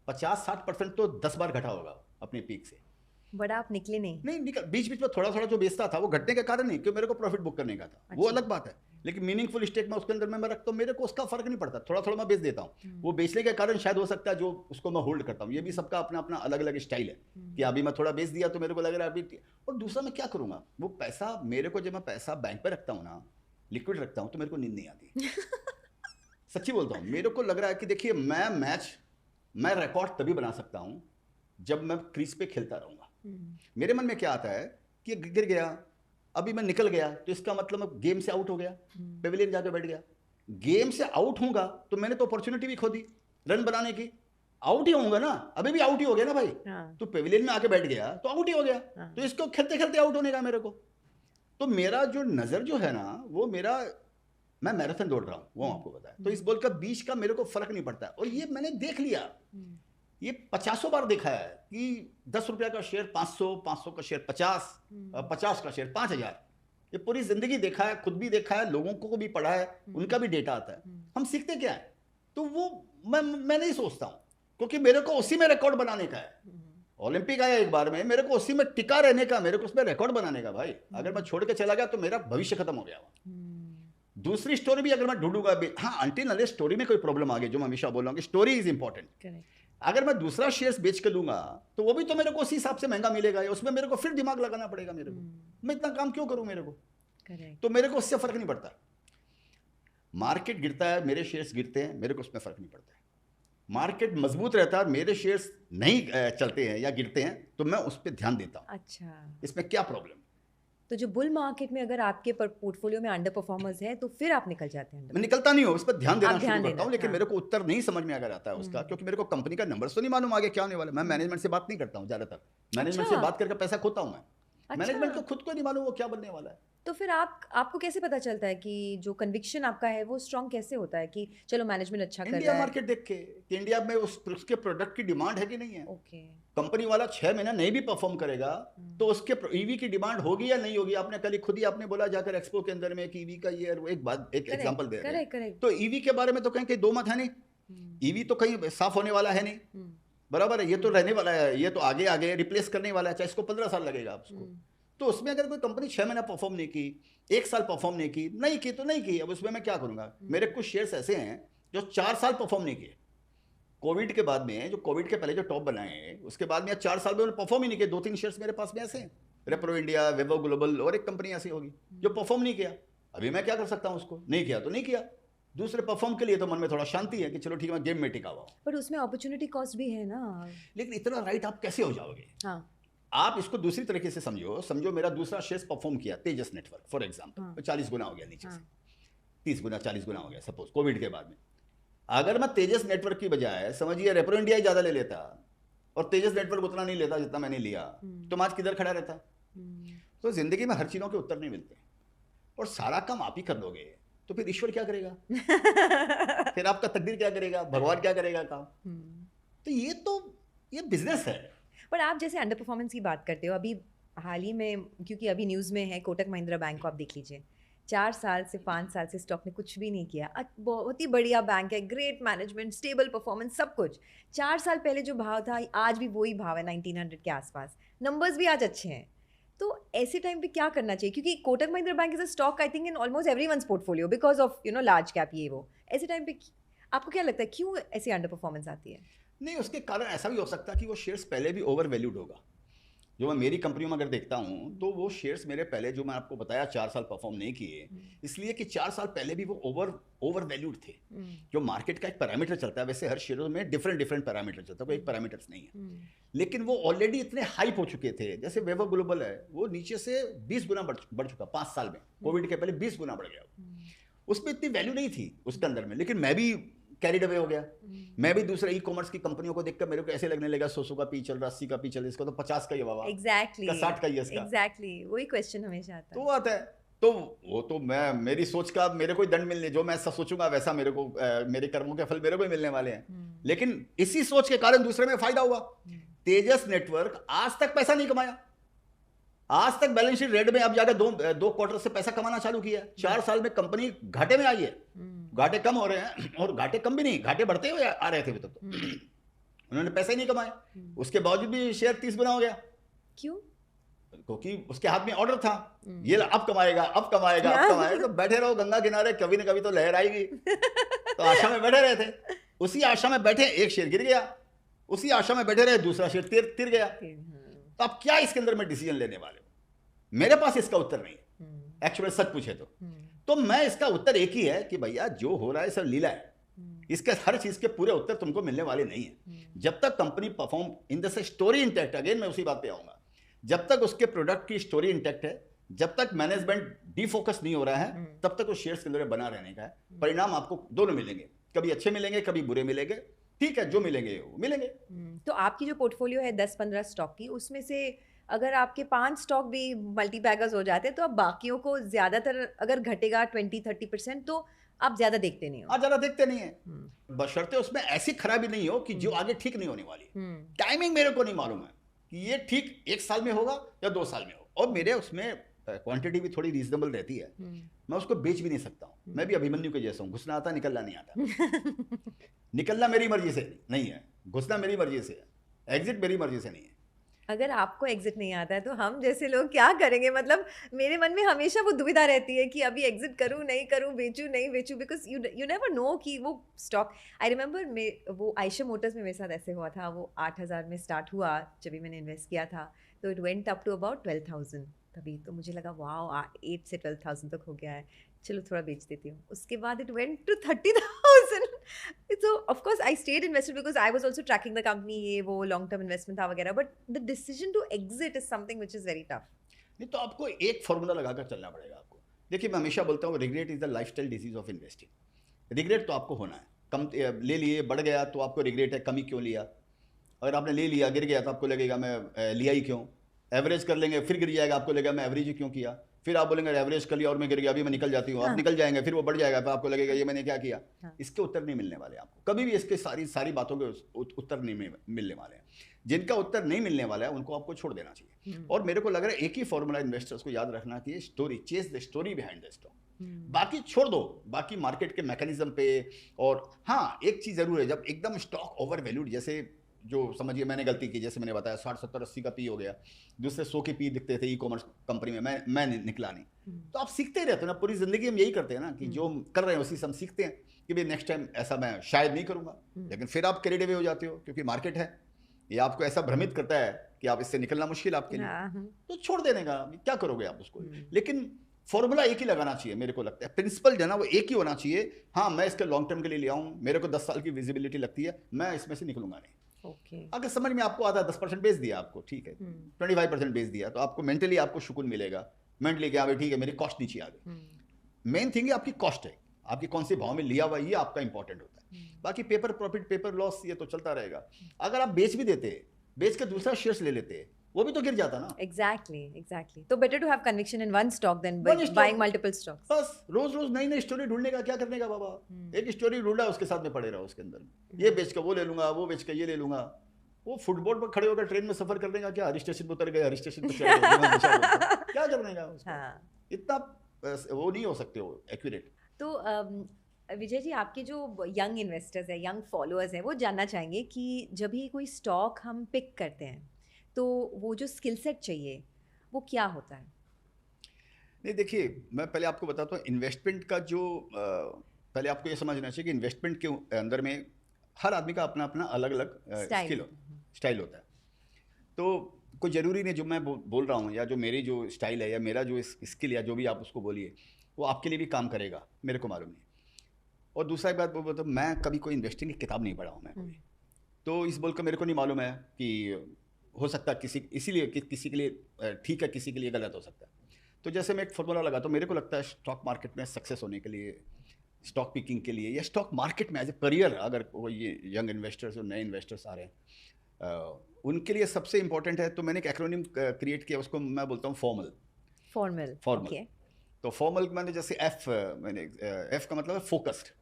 50-60% तो 10 बार घटा होगा अपने पीक से। बट आप निकले नहीं निकल, बीच बीच में थोड़ा थोड़ा जो बेचता था वो घटने के कारण नहीं, क्योंकि मेरे को प्रॉफिट बुक करने का था। अच्छा। वो अलग बात है, लेकिन मीनिंगफुल स्टेक में उसके अंदर मैं रखता हूँ, मेरे को उसका फर्क नहीं पड़ता, थोड़ा थोड़ा मैं बेच देता हूँ। वो बेचने के कारण शायद हो सकता है जो उसको मैं होल्ड करता हूँ। ये भी सबका अपना अपना अलग अलग स्टाइल है, कि अभी मैं थोड़ा बेच दिया तो मेरे को लग रहा है अभी, और दूसरा मैं क्या करूँगा, वो पैसा मेरे को, जब मैं पैसा बैंक पर रखता हूँ ना, लिक्विड रखता हूँ, तो मेरे को नींद नहीं आती। सच्ची बोलता हूँ, मेरे को लग रहा है कि देखिए मैं रिकॉर्ड तभी बना सकता हूँ जब मैं क्रीज पे खेलता रहूँगा। मेरे मन में क्या आता है कि गिर गया, अभी मैं निकल गया, तो इसका मतलब मैं गेम से आउट हो गया, पेविलियन जाके बैठ गया। गेम से आउट होऊंगा तो मैंने तो अपॉर्चुनिटी भी खो दी रन बनाने की, आउट ही होऊंगा ना, अभी भी आउट ही हो गया ना भाई। हाँ। तो पेविलियन में आके बैठ गया तो आउट ही हो गया। हाँ। तो इसको खेलते खेलते आउट होने का मेरे को। तो मेरा जो नज़र जो है ना, वो मेरा, मैं मैराथन दौड़ रहा हूँ, वो आपको बताया, तो इस बॉल का बीच का मेरे को फर्क नहीं पड़ता, और ये मैंने देख लिया, ये 50 बार देखा है कि 10 रुपया का शेयर 500, 500 का शेयर 50, 50 का शेयर 5000, ये पूरी जिंदगी देखा है, खुद भी देखा है, लोगों को भी पढ़ा है, उनका भी डेटा आता है। हम सीखते क्या है, तो वो मैं नहीं सोचता हूँ, क्योंकि मेरे को उसी में रिकॉर्ड बनाने का है। ओलंपिक आया एक बार में, मेरे को उसी में टिका रहने का, मेरे को उसमें रिकॉर्ड बनाने का भाई। अगर मैं छोड़ के चला गया तो मेरा भविष्य खत्म हो गया। दूसरी स्टोरी भी अगर मैं ढूंढूंगा, हाँ अंटिल अनलेस स्टोरी में कोई प्रॉब्लम आ गई, जो मैं हमेशा बोल रहा हूँ कि स्टोरी इज इंपॉर्टेंट। अगर मैं दूसरा शेयर्स बेच के लूंगा तो वो भी तो मेरे को उसी हिसाब से महंगा मिलेगा, उसमें मेरे को फिर दिमाग लगाना पड़ेगा मेरे को, मैं इतना काम क्यों करूं मेरे को। तो मेरे को उससे फर्क नहीं पड़ता, मार्केट गिरता है मेरे शेयर्स गिरते हैं, मेरे को उसमें फर्क नहीं पड़ता है। मार्केट मजबूत रहता है, मेरे शेयर्स नहीं चलते हैं या गिरते हैं, तो मैं उस पर ध्यान देता हूँ। अच्छा, इसमें क्या प्रॉब्लम। तो जो बुल मार्केट में अगर आपके पोर्टफोलियो में अंडर परफॉर्मर्स है तो फिर आप निकल जाते हैं? मैं निकलता नहीं हूँ, उस पर ध्यान देना आप शुरू ध्यान करता देना, हूँ, लेकिन हाँ। मेरे को उत्तर नहीं समझ में अगर आता है उसका, क्योंकि मेरे को कंपनी का नंबर तो नहीं मालूम आगे क्या होने वाला है। मैं मैनेजमेंट से बात नहीं करता हूँ ज्यादातर, मैनेजमेंट से अच्छा। बात करके पैसा खोता हूँ मैं। अच्छा। मैनेजमेंट को खुद को नहीं मालूम वो क्या बनने वाला है। तो फिर आपको कैसे पता चलता है कि जो कन्विक्शन आपका है वो स्ट्रांग कैसे होता है कि चलो मैनेजमेंट अच्छा कर इंडिया रहा है? मार्केट देख के कि इंडिया में उसके प्रोडक्ट की डिमांड है कि नहीं है। ओके। कंपनी वाला 6 महीना नहीं भी परफॉर्म करेगा तो उसके ईवी की डिमांड होगी या नहीं होगी। आपने कल खुद ही आपने बोला जाकर एक्सपो के अंदर में कि ईवी का ये एक बात, एक एग्जांपल दे रहे हैं, करेक्ट। तो ईवी के बारे में तो कहीं दो मत है नहीं, ईवी तो कहीं साफ होने वाला है नहीं, बराबर है, ये तो रहने वाला है, ये तो आगे आगे रिप्लेस करने वाला है, चाहे इसको 15 साल लगेगा आपको। तो उसमें अगर कोई कंपनी 6 महीना परफॉर्म नहीं की, 1 साल परफॉर्म नहीं की तो नहीं की, अब उसमें मैं क्या करूंगा। मेरे कुछ शेयर्स ऐसे हैं जो 4 साल परफॉर्म नहीं किए, कोविड के बाद में, जो कोविड के पहले जो टॉप बनाए हैं उसके बाद में 4 साल में उन्होंने परफॉर्म ही नहीं किया। 2-3 शेयर्स मेरे पास में ऐसे हैं, रेप्रो इंडिया, वेवो ग्लोबल और एक कंपनी ऐसी होगी जो परफॉर्म नहीं किया। अभी मैं क्या कर सकता हूँ, उसको नहीं किया तो नहीं किया, दूसरे परफॉर्म के लिए तो मन में थोड़ा शांति है कि चलो ठीक है मैं गेम में टिका हुआ हूं। पर उसमें अपॉर्चुनिटी कॉस्ट भी है ना। लेकिन इतना राइट आप कैसे हो जाओगे। हाँ। आप इसको दूसरी तरीके से समझो मेरा दूसरा शेयर परफॉर्म किया, तेजस नेटवर्क फॉर एग्जांपल, 40 गुना हो गया नीचे से, 30 गुना 40 गुना हो गया सपोज कोविड के बाद में। अगर मैं तेजस नेटवर्क की बजाय समझिए रेप्रो इंडिया ही ज्यादा ले लेता और तेजस नेटवर्क उतना नहीं लेता जितना मैंने लिया, तो मैं आज किधर खड़ा रहता। तो जिंदगी में हर चीजों के उत्तर नहीं मिलते, और सारा काम आप ही कर लोगे तो फिर ईश्वर क्या करेगा फिर आपका तकदीर क्या करेगा, भगवान क्या करेगा काम। तो ये बिजनेस है। पर आप जैसे अंडर परफॉर्मेंस की बात करते हो, अभी हाल ही में, क्योंकि अभी न्यूज़ में है कोटक महिंद्रा बैंक को आप देख लीजिए, 4 साल से 5 साल से स्टॉक ने कुछ भी नहीं किया। बहुत ही बढ़िया बैंक है, ग्रेट मैनेजमेंट, स्टेबल परफॉर्मेंस, सब कुछ। 4 साल पहले जो भाव था आज भी वही भाव है, 1900 के आसपास, नंबर्स भी आज अच्छे हैं। तो ऐसे टाइम पे क्या करना चाहिए, क्योंकि Kotak Mahindra bank is a stock I think in almost everyone's portfolio because of large cap ये वो। ऐसे टाइम पे आपको क्या लगता है क्यों ऐसी अंडर परफॉर्मेंस आती है? नहीं, उसके कारण ऐसा भी हो सकता है कि वो शेयर्स पहले भी ओवर वैल्यूड होगा। जो मैं मेरी कंपनियों में अगर देखता हूं तो वो शेयर्स मेरे पहले जो मैं आपको बताया 4 साल परफॉर्म नहीं किए, इसलिए कि 4 साल पहले भी वो ओवर वैल्यूड थे। जो मार्केट का एक पैरामीटर चलता है, वैसे हर शेयरों में डिफरेंट पैरामीटर चलता है, कोई एक पैरामीटर्स नहीं है, लेकिन वो ऑलरेडी इतने हाइप हो चुके थे। जैसे वेवो ग्लोबल है, वो नीचे से 20 गुना बढ़ चुका 5 साल में, कोविड के पहले 20 गुना बढ़ गया। उसमें इतनी वैल्यू नहीं थी उसके अंदर में, लेकिन मैं भी कैरिड अवे हो गया। मैं भी दूसरे ई कॉमर्स की कंपनियों को देखकर मेरे को ऐसे लगने लगा 100 का पी चल रहा, 80 का पी चल रहा, इसको तो 50 का ही बाबा, एग्जैक्टली 60 का ही इसका। एग्जैक्टली वही क्वेश्चन हमेशा आता है। तो आता है, तो वो तो मैं मेरी सोच का मेरे को दंड मिलने, जो मैं ऐसा सोचूंगा वैसा मेरे को मेरे कर्मों के फल मेरे को ही मिलने वाले हैं। लेकिन इसी सोच के कारण दूसरे में फायदा हुआ। तेजस नेटवर्क आज तक पैसा नहीं कमाया, आज तक बैलेंस शीट रेड में, अब जाकर दो क्वार्टर से पैसा कमाना चालू किया। 4 साल में कंपनी घाटे में आई है, घाटे कम हो रहे हैं, और घाटे कम भी नहीं, घाटे बढ़ते हुए आ रहे थे अभी तक तो। उन्होंने पैसे ही नहीं कमाए, उसके बावजूद भी शेयर 30 गुना हो गया। क्यों? क्योंकि उसके हाथ में ऑर्डर था, ये अब कमाएगा। तो बैठे रहो गंगा किनारे, कभी ना कभी तो लहर आएगी। तो आशा में बैठे रहे थे, उसी आशा में बैठे, एक शेयर गिर गया, उसी आशा में बैठे रहे, दूसरा शेयर तिर गया। तो आप क्या इसके अंदर में डिसीजन लेने वाले हो? मेरे पास इसका उत्तर नहीं है एक्चुअली, सच पूछे तो मैं इसका उत्तर एक ही है कि भैया जो हो रहा है सब लीला है। इसके हर चीज के पूरे उत्तर तुमको मिलने वाले नहीं है। जब तक company perform in the story intact, again मैं उसी बात पे आऊंगा, जब तक उसके प्रोडक्ट की स्टोरी इंटैक्ट है, जब तक मैनेजमेंट डिफोकस नहीं हो रहा है, तब तक उस शेयर्स के अंदर बना रहने का है। परिणाम आपको दोनों मिलेंगे, कभी अच्छे मिलेंगे, कभी बुरे मिलेंगे, ठीक है, जो मिलेंगे वो मिलेंगे। तो आपकी जो पोर्टफोलियो है 10-15 स्टॉक की, उसमें से अगर आपके 5 स्टॉक भी मल्टी बैगर्स हो जाते हैं तो अब बाकियों को ज़्यादातर अगर घटेगा 20-30% तो आप ज़्यादा देखते नहीं हो। आज ज़्यादा देखते नहीं है, हुँ, बशर्ते उसमें ऐसी खराबी नहीं हो कि जो आगे ठीक नहीं होने वाली। हुँ, टाइमिंग मेरे को नहीं मालूम है कि ये ठीक 1 साल में होगा या 2 साल में हो, और मेरे उसमें क्वांटिटी भी थोड़ी रीजनेबल रहती है, हुँ। मैं उसको बेच भी नहीं सकता हूँ। मैं भी अभिमन्यु के जैसा हूँ, घुसना आता निकलना नहीं आता। निकलना मेरी मर्जी से नहीं है, घुसना मेरी मर्जी से है, एग्जिट मेरी मर्जी से नहीं है। अगर आपको एग्ज़िट नहीं आता है तो हम जैसे लोग क्या करेंगे? मतलब मेरे मन में हमेशा वो दुविधा रहती है कि अभी एग्ज़िट करूँ, नहीं करूँ, बेचूँ, नहीं बेचूँ, बिकॉज़ यू नेवर नो कि वो स्टॉक। आई रिमेंबर वो आयशा मोटर्स में मेरे साथ ऐसे हुआ था। वो 8,000 में स्टार्ट हुआ जब भी मैंने इन्वेस्ट किया था, तो it went up to about 12,000 तभी। तो मुझे लगा वाओ 8 से 12,000 तक हो गया है, चलो थोड़ा बेच देती हूँ। उसके बाद it went to 30,000। So of course I stayed invested because I was also tracking the company, ये वो long term investment था वगैरह, but the decision to exit is something which is very tough. नहीं तो आपको एक फॉर्मूला लगाकर चलना पड़ेगा आपको। देखिए मैं हमेशा बोलता हूँ regret is the lifestyle disease of investing. Regret तो आपको होना है, कम ले लिए बढ़ गया तो आपको रिग्रेट है कमी क्यों लिया। अगर आपने ले लिया गिर गया तो आपको लगेगा मैं लिया ही क्यों। एवरेज कर लेंगे फिर गिर जाएगा, आपको लगेगा मैं एवरेज ही क्यों किया। फिर आप बोलेंगे एवरेज कर लिया और मैं गिर गया, अभी मैं निकल जाती हूँ। आप हाँ। निकल जाएंगे, फिर वो बढ़ जाएगा, फिर आपको लगेगा ये मैंने क्या किया। हाँ। इसके उत्तर नहीं मिलने वाले आपको कभी भी, इसके सारी बातों के उत्तर नहीं मिलने वाले हैं। जिनका उत्तर नहीं मिलने वाला है उनको आपको छोड़ देना चाहिए। और मेरे को लग रहा है एक ही फॉर्मूला इन्वेस्टर्स को याद रखना कि story, chase the story behind the stock. बाकी छोड़ दो, बाकी मार्केट के मैकेनिज्म पे। और हाँ एक चीज जरूर है, जब एकदम स्टॉक ओवर वैल्यूड, जैसे जो समझिए मैंने गलती की, जैसे मैंने बताया 60 70 80 का पी हो गया, दूसरे 100 के पी दिखते थे ई कॉमर्स कंपनी में, मैं निकला नहीं। तो आप सीखते रहते हो ना, पूरी जिंदगी हम यही करते हैं ना कि जो कर रहे हैं उसी से हम सीखते हैं कि भाई नेक्स्ट टाइम ऐसा मैं शायद नहीं करूंगा। लेकिन फिर आप कैरिड अवे हो जाते हो क्योंकि मार्केट है, ये आपको ऐसा भ्रमित करता है कि आप इससे निकलना मुश्किल आपके लिए, तो छोड़ देने का क्या करोगे आप उसको। लेकिन फॉर्मूला एक ही लगाना चाहिए, मेरे को लगता है प्रिंसिपल जो है ना वो एक ही होना चाहिए। हाँ मैं इसके लॉन्ग टर्म के लिए ले आऊँ, मेरे को 10 साल की विजिबिलिटी लगती है, मैं इसमें से निकलूंगा नहीं। अगर समझ में आपको आता है 10% बेच दिया आपको, ठीक है, 25% बेच दिया, तो आपको मेंटली आपको सुकून मिलेगा, मेंटली क्या भाई ठीक है मेरी कॉस्ट नीचे आ गई। मेन थिंग है आपकी कॉस्ट है, आपकी कौन से भाव में लिया हुआ, ये आपका इंपॉर्टेंट होता है। बाकी पेपर प्रॉफिट पेपर लॉस ये तो चलता रहेगा। अगर आप बेच भी देते, बेच के दूसरा शेयर्स ले लेते, वो भी तो गिर जाता ना। Exactly. तो better to have conviction in one stock than buying multiple stocks. बस रोज रोज नई नई स्टोरी ढूंढने का क्या करने का बाबा। एक स्टोरी ढूंढा उसके साथ में पड़े रहो, उसके अंदर ये बेच के वो ले लूंगा, वो बेच के ये ले लूंगा। वो फुटबोर्ड पर खड़े होकर ट्रेन में सफर करने का क्या, हर स्टेशन पर उतर गए, हर स्टेशन पर क्या करने का उसको। इतना वो नहीं हो सकते हो एक्यूरेट। तो विजय जी, आपके जो यंग इन्वेस्टर्स हैं, यंग फॉलोअर्स हैं, वो जानना चाहेंगे कि जब भी कोई स्टॉक हम पिक करते हैं तो वो जो स्किल सेट चाहिए वो क्या होता है? नहीं देखिए मैं पहले आपको बताता हूँ इन्वेस्टमेंट का जो पहले आपको ये समझना चाहिए कि इन्वेस्टमेंट के अंदर में हर आदमी का अपना अपना अलग अलग स्टाइल होता है। तो कोई ज़रूरी नहीं जो मैं बोल रहा हूँ या जो मेरी जो स्टाइल है या मेरा जो स्किल या जो भी आप उसको बोलिए वो आपके लिए भी काम करेगा, मेरे को मालूम नहीं। और दूसरा एक बात वो मतलब मैं कभी कोई इन्वेस्टिंग की किताब नहीं पढ़ा हूँ मैं कोई, तो इस बोल कर मेरे को नहीं मालूम है कि हो सकता है इसीलिए किसी के लिए ठीक है, किसी के लिए गलत हो सकता है। तो जैसे मैं एक फॉर्मूला लगाता हूँ, मेरे को लगता है स्टॉक मार्केट में सक्सेस होने के लिए, स्टॉक पिकिंग के लिए या स्टॉक मार्केट में एज ए करियर, अगर वो ये यंग इन्वेस्टर्स और नए इन्वेस्टर्स आ रहे हैं उनके लिए सबसे इंपॉर्टेंट है। तो मैंने एक एक्रोनिम क्रिएट किया, उसको मैं बोलता हूँ फॉर्मल। Okay. तो फॉर्मल मैंने जैसे एफ का मतलब है फोकस्ड।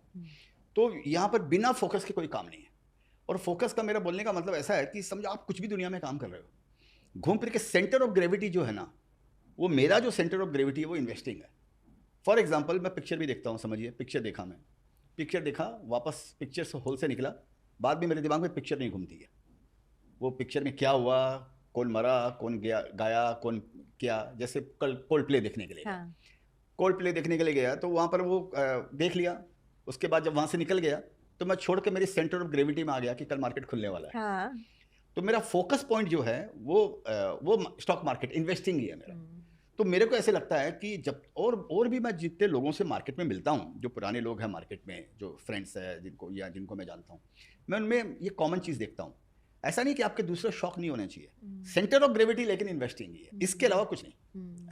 तो यहाँ पर बिना फोकस के कोई काम नहीं है। और फोकस का मेरा बोलने का मतलब ऐसा है कि समझो आप कुछ भी दुनिया में काम कर रहे हो, घूम फिर के सेंटर ऑफ ग्रेविटी जो है ना, वो मेरा जो सेंटर ऑफ ग्रेविटी है वो इन्वेस्टिंग है। फॉर एग्जांपल मैं पिक्चर भी देखता हूँ, समझिए पिक्चर देखा, मैं पिक्चर देखा, वापस पिक्चर से हॉल से निकला, बाद में मेरे दिमाग में पिक्चर नहीं घूमती है। वो पिक्चर में क्या हुआ, कौन मरा, कौन गाया, कौन क्या। जैसे कल कोल्ड प्ले देखने के लिए गया, कोल्ड प्ले देखने के लिए गया तो वहाँ पर वो देख लिया, उसके बाद जब वहाँ से निकल गया तो मैं छोड़ के मेरी सेंटर ऑफ ग्रेविटी में आ गया कि कल मार्केट खुलने वाला है। हाँ। तो मेरा फोकस पॉइंट जो है वो स्टॉक मार्केट इन्वेस्टिंग ही है मेरा। तो मेरे को ऐसे लगता है कि जब और भी मैं जितने लोगों से मार्केट में मिलता हूँ, जो पुराने लोग हैं मार्केट में, जो फ्रेंड्स है जिनको मैं जानता हूँ, मैं उनमें ये कॉमन चीज़ देखता हूँ। ऐसा नहीं कि आपके दूसरे शौक नहीं होने चाहिए, सेंटर ऑफ ग्रेविटी लेकिन इन्वेस्टिंग ही है, इसके अलावा कुछ नहीं।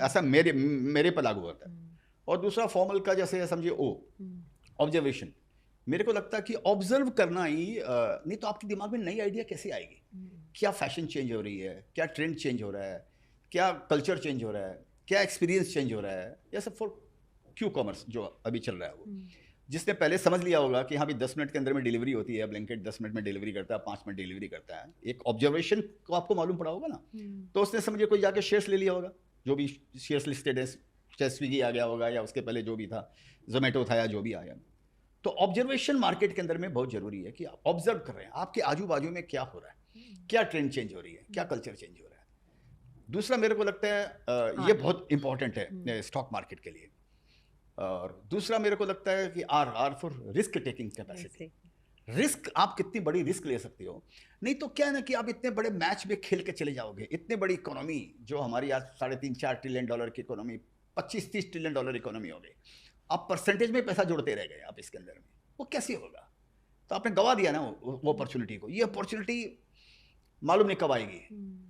ऐसा मेरे पर लागू होता है। और दूसरा फॉर्मल का जैसे समझिए ऑब्जर्वेशन। मेरे को लगता है कि ऑब्जर्व करना ही नहीं तो आपके दिमाग में नई आइडिया कैसे आएगी। क्या फैशन चेंज हो रही है, क्या ट्रेंड चेंज हो रहा है, क्या कल्चर चेंज हो रहा है, क्या एक्सपीरियंस चेंज हो रहा है, या सब फॉर क्यू कॉमर्स जो अभी चल रहा है वो। जिसने पहले समझ लिया होगा कि हाँ भी 10 मिनट के अंदर में डिलीवरी होती है, ब्लैंकेट 10 मिनट में डिलीवरी करता है, 5 मिनट डिलीवरी करता है, एक ऑब्जर्वेशन को आपको मालूम पड़ा होगा ना, तो उसने समझिए कोई जाके शेयर्स ले लिया होगा, जो भी शेयर्स लिस्टेड है, चाहे स्विगी आ गया होगा या उसके पहले जो भी था जोमेटो था या जो भी आया। तो ऑब्जर्वेशन मार्केट के अंदर में बहुत जरूरी है कि आप ऑब्जर्व कर रहे हैं आपके आजू बाजू में क्या हो रहा है, क्या ट्रेंड चेंज हो रही है, क्या कल्चर चेंज हो रहा है। दूसरा मेरे को लगता है ये बहुत इंपॉर्टेंट है स्टॉक मार्केट के लिए। और दूसरा मेरे को लगता है कि R for risk taking capacity. Risk, आप कितनी बड़ी रिस्क ले सकते हो। नहीं तो क्या है ना कि आप इतने बड़े मैच में खेल के चले जाओगे, इतने बड़ी इकोनॉमी जो हमारी आज 3.5-4 ट्रिलियन डॉलर की इकोनॉमी, 25-30 ट्रिलियन डॉलर इकोनॉमी हो गई, आप परसेंटेज में पैसा जोड़ते रह गए आप इसके अंदर में, वो कैसे होगा। तो आपने गवा दिया ना वो अपॉर्चुनिटी को। ये अपॉर्चुनिटी मालूम नहीं कब आएगी,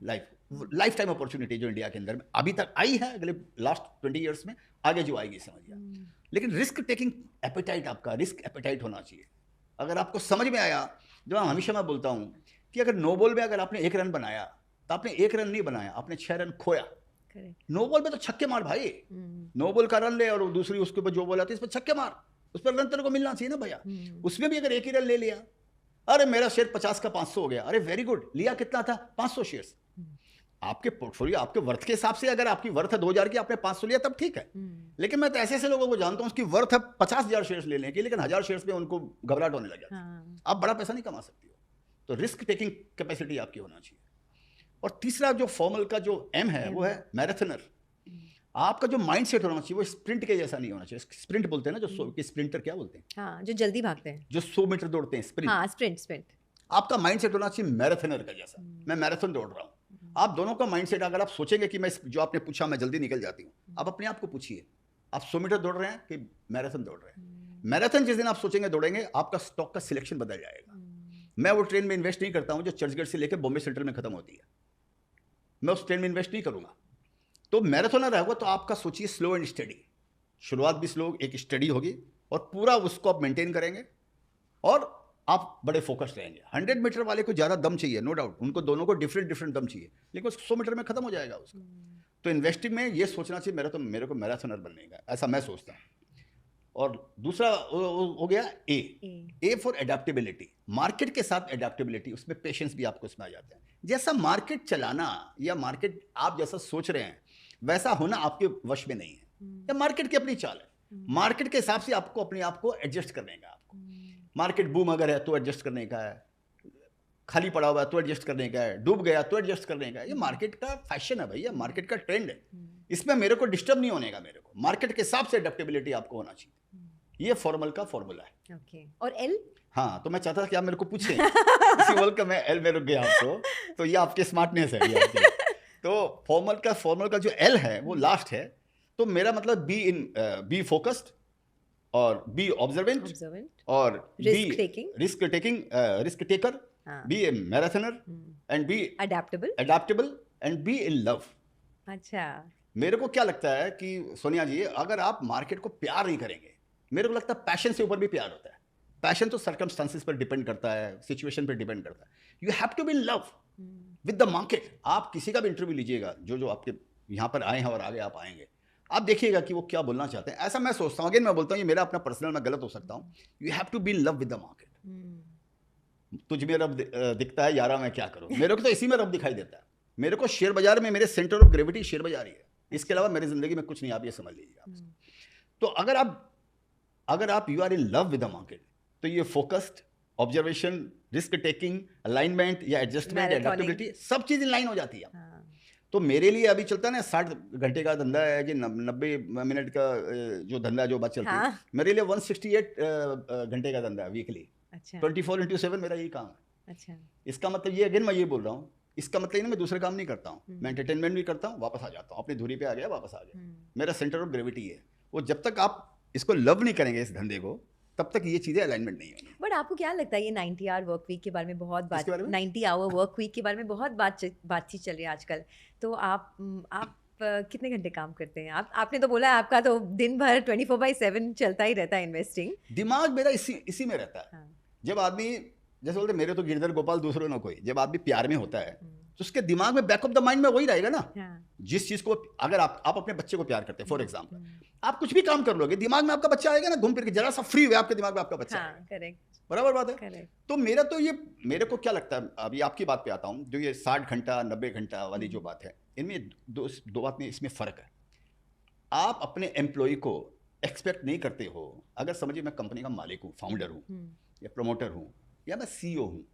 लाइफ टाइम अपॉर्चुनिटी जो इंडिया के अंदर में अभी तक आई है, अगले लास्ट 20 ईयर्स में आगे जो आएगी समझिए। लेकिन रिस्क टेकिंग एपेटाइट, आपका रिस्क एपेटाइट होना चाहिए। अगर आपको समझ में आया, जो हमेशा मैं बोलता हूँ कि अगर नो बॉल में अगर आपने 1 रन बनाया तो आपने 1 रन नहीं बनाया, आपने 6 रन खोया। नो बॉल में तो छक्के मार भाई, नो बॉल का रन ले और दूसरी उसके ऊपर जो बॉल आती है इस पर छक्के मार, उस पर रन तेरे को मिलना चाहिए ना भैया। उसमें भी अगर 1 ही रन ले लिया, अरे मेरा शेयर 50 का 500 हो गया, अरे वेरी गुड। लिया कितना था? 500 शेयर्स। आपके पोर्टफोलियो आपके वर्थ के हिसाब से, अगर आपकी वर्थ है 2000 की, आपने 500 लिया तब ठीक है। लेकिन मैं तो ऐसे ऐसे लोगों को जानता हूं उसकी वर्थ है 50,000 शेयर्स लेने की, लेकिन 1000 शेयर्स पे उनको घबराहट होने लग जाती है। आप बड़ा पैसा नहीं कमा सकते हो। तो रिस्क टेकिंग कैपेसिटी आपकी होना चाहिए। और तीसरा जो फॉर्मल का जो एम है वो है मैराथनर। आपका जो माइंड सेट होना चाहिए वो स्प्रिंट के जैसा नहीं होना चाहिए। स्प्रिंट बोलते हैं ना, जो स्प्रिंटर क्या बोलते हैं, हाँ, जो जल्दी भागते हैं, जो 100 मीटर दौड़ते हैं, स्प्रिंट। हाँ, स्प्रिंट। आपका माइंड सेट होना चाहिए मैराथनर का जैसा। मैं मैराथन दौड़ रहा हूँ। आप दोनों का माइंड सेट, अगर आप सोचेंगे कि मैं जो आपने पूछा मैं जल्दी निकल जाती हूँ, आप अपने आप को पूछिए आप 100 मीटर दौड़ रहे हैं कि मैराथन दौड़ रहे हैं। मैराथन जिस दिन आप सोचेंगे दौड़ेंगे, आपका स्टॉक का सिलेक्शन बदल जाएगा। मैं वो ट्रेन में इन्वेस्ट नहीं करता हूँ जो चर्चगेट से लेकर बॉम्बे सेंट्रल में खत्म होती है, मैं उस ट्रेन में इन्वेस्ट नहीं करूंगा। तो मैराथनर रहेगा तो आपका सोचिए स्लो एंड स्टडी। शुरुआत भी स्लो, एक स्टडी होगी और पूरा उसको आप मेंटेन करेंगे और आप बड़े फोकस रहेंगे। 100 मीटर वाले को ज़्यादा दम चाहिए, नो डाउट, उनको दोनों को डिफरेंट दम चाहिए, लेकिन उसको 100 मीटर में खत्म हो जाएगा उसका। तो इन्वेस्टिंग में ये सोचना चाहिए मेरे को मैराथनर बनने का, ऐसा मैं सोचता हूँ। और दूसरा हो गया ए फॉर एडेप्टेबिलिटी। मार्केट के साथ एडेप्टेबिलिटी, उसमें पेशेंस भी आपको इसमें आ जाता है। जैसा मार्केट चलाना या मार्केट आप जैसा सोच रहे हैं वैसा होना आपके वश में नहीं है, या मार्केट की अपनी चाल है। मार्केट के हिसाब से आपको अपने आप को एडजस्ट करने का, आपको मार्केट बूम अगर है तो एडजस्ट करने का है, खाली पड़ा हुआ है तो एडजस्ट करने का है, डूब गया तो एडजस्ट करने का है। ये मार्केट का फैशन है भैया, मार्केट का ट्रेंड है, इसमें मेरे को डिस्टर्ब नहीं होने का। मेरे को मार्केट के हिसाब से एडेप्टेबिलिटी आपको होना चाहिए। ये फॉर्मल का फॉर्मूला है। ओके, और एल? हाँ, तो मैं चाहता था कि आप मेरे को पूछें इसी वर्ल्ड का, मैं एल में रुक गया आपको, तो ये आपके स्मार्टनेस है ये आपके। तो फॉर्मल का जो एल है वो लास्ट है। तो मेरा मतलब बी फोकस्ड और बी ऑब्जर्वेंट और risk taker, be a marathoner and be adaptable and be in love. अच्छा, मेरे को क्या लगता है कि सोनिया जी, अगर आप मार्केट को प्यार नहीं करेंगे, मेरे को लगता है पैशन से ऊपर भी प्यार होता है। पैशन तो सर्कमस्टांसेस पर डिपेंड करता है, सिचुएशन पर डिपेंड करता है। You have to be in love with the market. आप किसी का भी इंटरव्यू लीजिएगा, जो आपके यहाँ पर आए हैं और आगे आप आएंगे, आप देखिएगा कि वो क्या बोलना चाहते हैं। ऐसा मैं सोचता हूँ, अगेन मैं बोलता हूँ, ये मेरा अपना पर्सनल, मैं गलत हो सकता हूँ। You have to be in love with the market. तुझ में रब दिखता है यारा, मैं क्या करूँ, मेरे को तो इसी में रब दिखाई देता है। मेरे को शेयर बाजार में मेरे सेंटर ऑफ ग्रेविटी शेयर बाजार ही है, इसके अलावा मेरी जिंदगी में कुछ नहीं, आप ये समझ लीजिए। तो अगर आप you are in love with the market, तो ये focused, observation, risk taking, alignment या एडजस्टमेंट, एडेप्टेबिलिटी, सब चीज इन लाइन हो जाती है। तो मेरे लिए अभी चलता है ना 60 घंटे का धंधा है कि 90 मिनट का जो धंधा जो बात चलती है, मेरे लिए 168 घंटे का धंधा है वीकली। अच्छा, 24/7 मेरा यही काम है। अच्छा, इसका मतलब ये, अगेन मैं ये बोल रहा हूँ, इसका मतलब नहीं मैं दूसरे काम नहीं करता हूँ, मैं एंटरटेनमेंट भी करता हूँ, वापस आ जाता हूँ, अपनी धुरी पे आ गया, वापस आ गया। मेरा सेंटर ऑफ ग्रेविटी है वो। जब तक आप इसको लव नहीं करेंगे इस धंधे को, तब तक ये चीजें अलाइनमेंट नहीं होंगी। बट आपको क्या लगता है, ये 90 आवर वर्क वीक के बारे में बहुत बात, 90 आवर वर्क वीक के बारे में बहुत बातचीत चल रही है आजकल। तो आप कितने घंटे काम करते हैं? आपने तो बोला आपका तो दिन भर 24/7 चलता ही रहता है इन्वेस्टिंग। दिमाग मेरा इसी में रहता है। हाँ। जब आदमी जैसे बोलते मेरे तो गिरधर गोपाल दूसरों ना कोई, जब आदमी प्यार में होता है तो उसके दिमाग में बैक ऑफ द माइंड में वही रहेगा ना। जिस चीज को अगर आप अपने बच्चे को प्यार करते हैं फॉर एग्जांपल, आप कुछ भी काम कर लोगे दिमाग में आपका बच्चा आएगा ना, घूम फिर के जरा सा फ्री हुए आपके दिमाग में आपका बच्चा आएगा। करेक्ट, बराबर बात है। करेक्ट। तो मेरे को क्या लगता है, अभी आपकी बात पे आता हूँ, जो ये 60 घंटा 90 घंटा वाली जो बात है, इनमें दो बात में इसमें फर्क है। आप अपने एम्प्लॉय को एक्सपेक्ट नहीं करते हो, अगर समझिए मैं कंपनी का मालिक हूँ, फाउंडर हूँ या प्रमोटर हूँ या मैं सीईओ हूँ,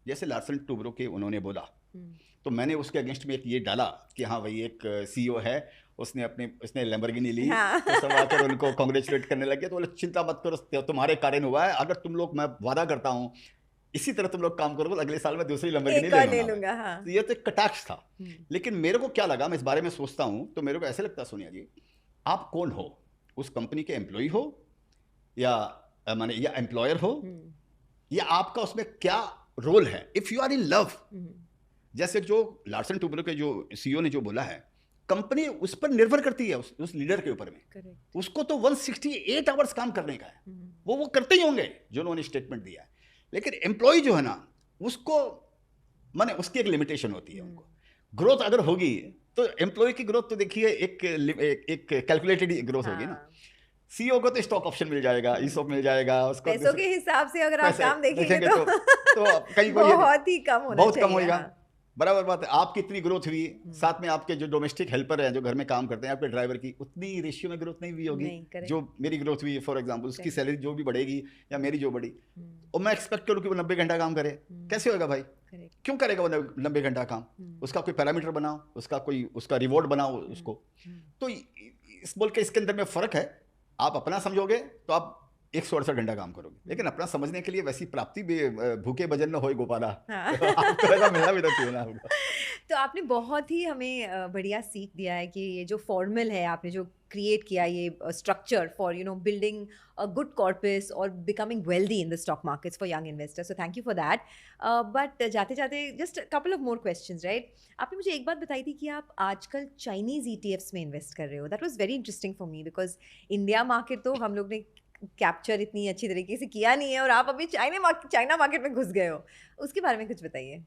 जैसे लार्सन टूब्रो के उन्होंने बोला, तो मैंने उसके अगेंस्ट में एक ये डाला कि हाँ भाई एक सीईओ है, उसने लैम्बोर्गिनी ली, तो सब आकर उनको कांग्रेचुलेट करने लगे, तो बोले चिंता मत करो, तुम्हारे कारण हुआ है, अगर तुम लोग, मैं वादा करता हूँ इसी तरह तुम लोग काम करोगे अगले साल में दूसरी लैम्बोर्गिनी ले लूंगा। हाँ। तो ये तो एक कटाक्ष था। लेकिन मेरे को क्या लगा, मैं इस बारे में सोचता हूँ तो मेरे को ऐसे लगता है सोनिया जी, आप कौन हो, उस कंपनी के एम्प्लॉय हो या माने या एम्प्लॉयर हो, या आपका उसमें क्या रोल है। If you are in love, जैसे जो लार्सन टूब्रो के जो सीईओ ने जो बोला है, कंपनी उस पर निर्भर करती है, उस लीडर के ऊपर में। Correct. उसको तो 168 आवर्स काम करने का है, वो करते ही होंगे जो उन्होंने स्टेटमेंट दिया है। लेकिन एम्प्लॉय जो है ना, उसको माने उसकी एक लिमिटेशन होती है। उनको ग्रोथ अगर होगी तो एम्प्लॉय की ग्रोथ तो देखिए एक कैलकुलेटेड ग्रोथ होगी ना। सीईओ को तो स्टॉक ऑप्शन मिल जाएगा, ईसॉप मिल जाएगा, उसको पैसों के हिसाब से अगर आप काम देखेंगे तो कहीं बहुत ही कम होना बहुत कम होगा। बराबर बात है। आपकी इतनी ग्रोथ हुई, साथ में आपके जो डोमेस्टिक हेल्पर हैं जो घर में काम करते हैं, आपके ड्राइवर की उतनी रेशियो में ग्रोथ नहीं हुई होगी जो मेरी ग्रोथ हुई है। फॉर एग्जांपल उसकी सैलरी जो भी बढ़ेगी या मेरी जो बढ़ी, और मैं एक्सपेक्ट करूँ कि वो 90 घंटा काम करे, कैसे होगा भाई? क्यों करेगा वो 90 घंटा काम? उसका कोई पैरामीटर बनाओ, उसका रिवॉर्ड बनाओ उसको। तो इस बोल के इसके अंदर में फर्क है। आप अपना समझोगे तो आप 168 घंटा काम करोगे, लेकिन अपना समझने के लिए वैसी प्राप्ति भी भूखे भजन न होए गोपाला। हाँ। तो आपको ऐसा मिलना भी तो क्यों ना होगा। तो आपने बहुत ही हमें बढ़िया सीख दिया है कि ये जो फॉर्मल है, आपने जो क्रिएट किया ये structure for building a good corpus और becoming wealthy in the stock markets for young investors, so thank you for that. But जाते जाते just couple of more questions, right? आपने मुझे एक बात बताई थी कि आप आजकल चाइनीज़ ETFs में इन्वेस्ट कर रहे हो। That was very interesting for me, because India market तो हम लोग ने कैप्चर इतनी अच्छी तरीके से किया नहीं है, और आप अभी चाइना मार्केट में घुस गए हो। उसके बारे में कुछ बताइए।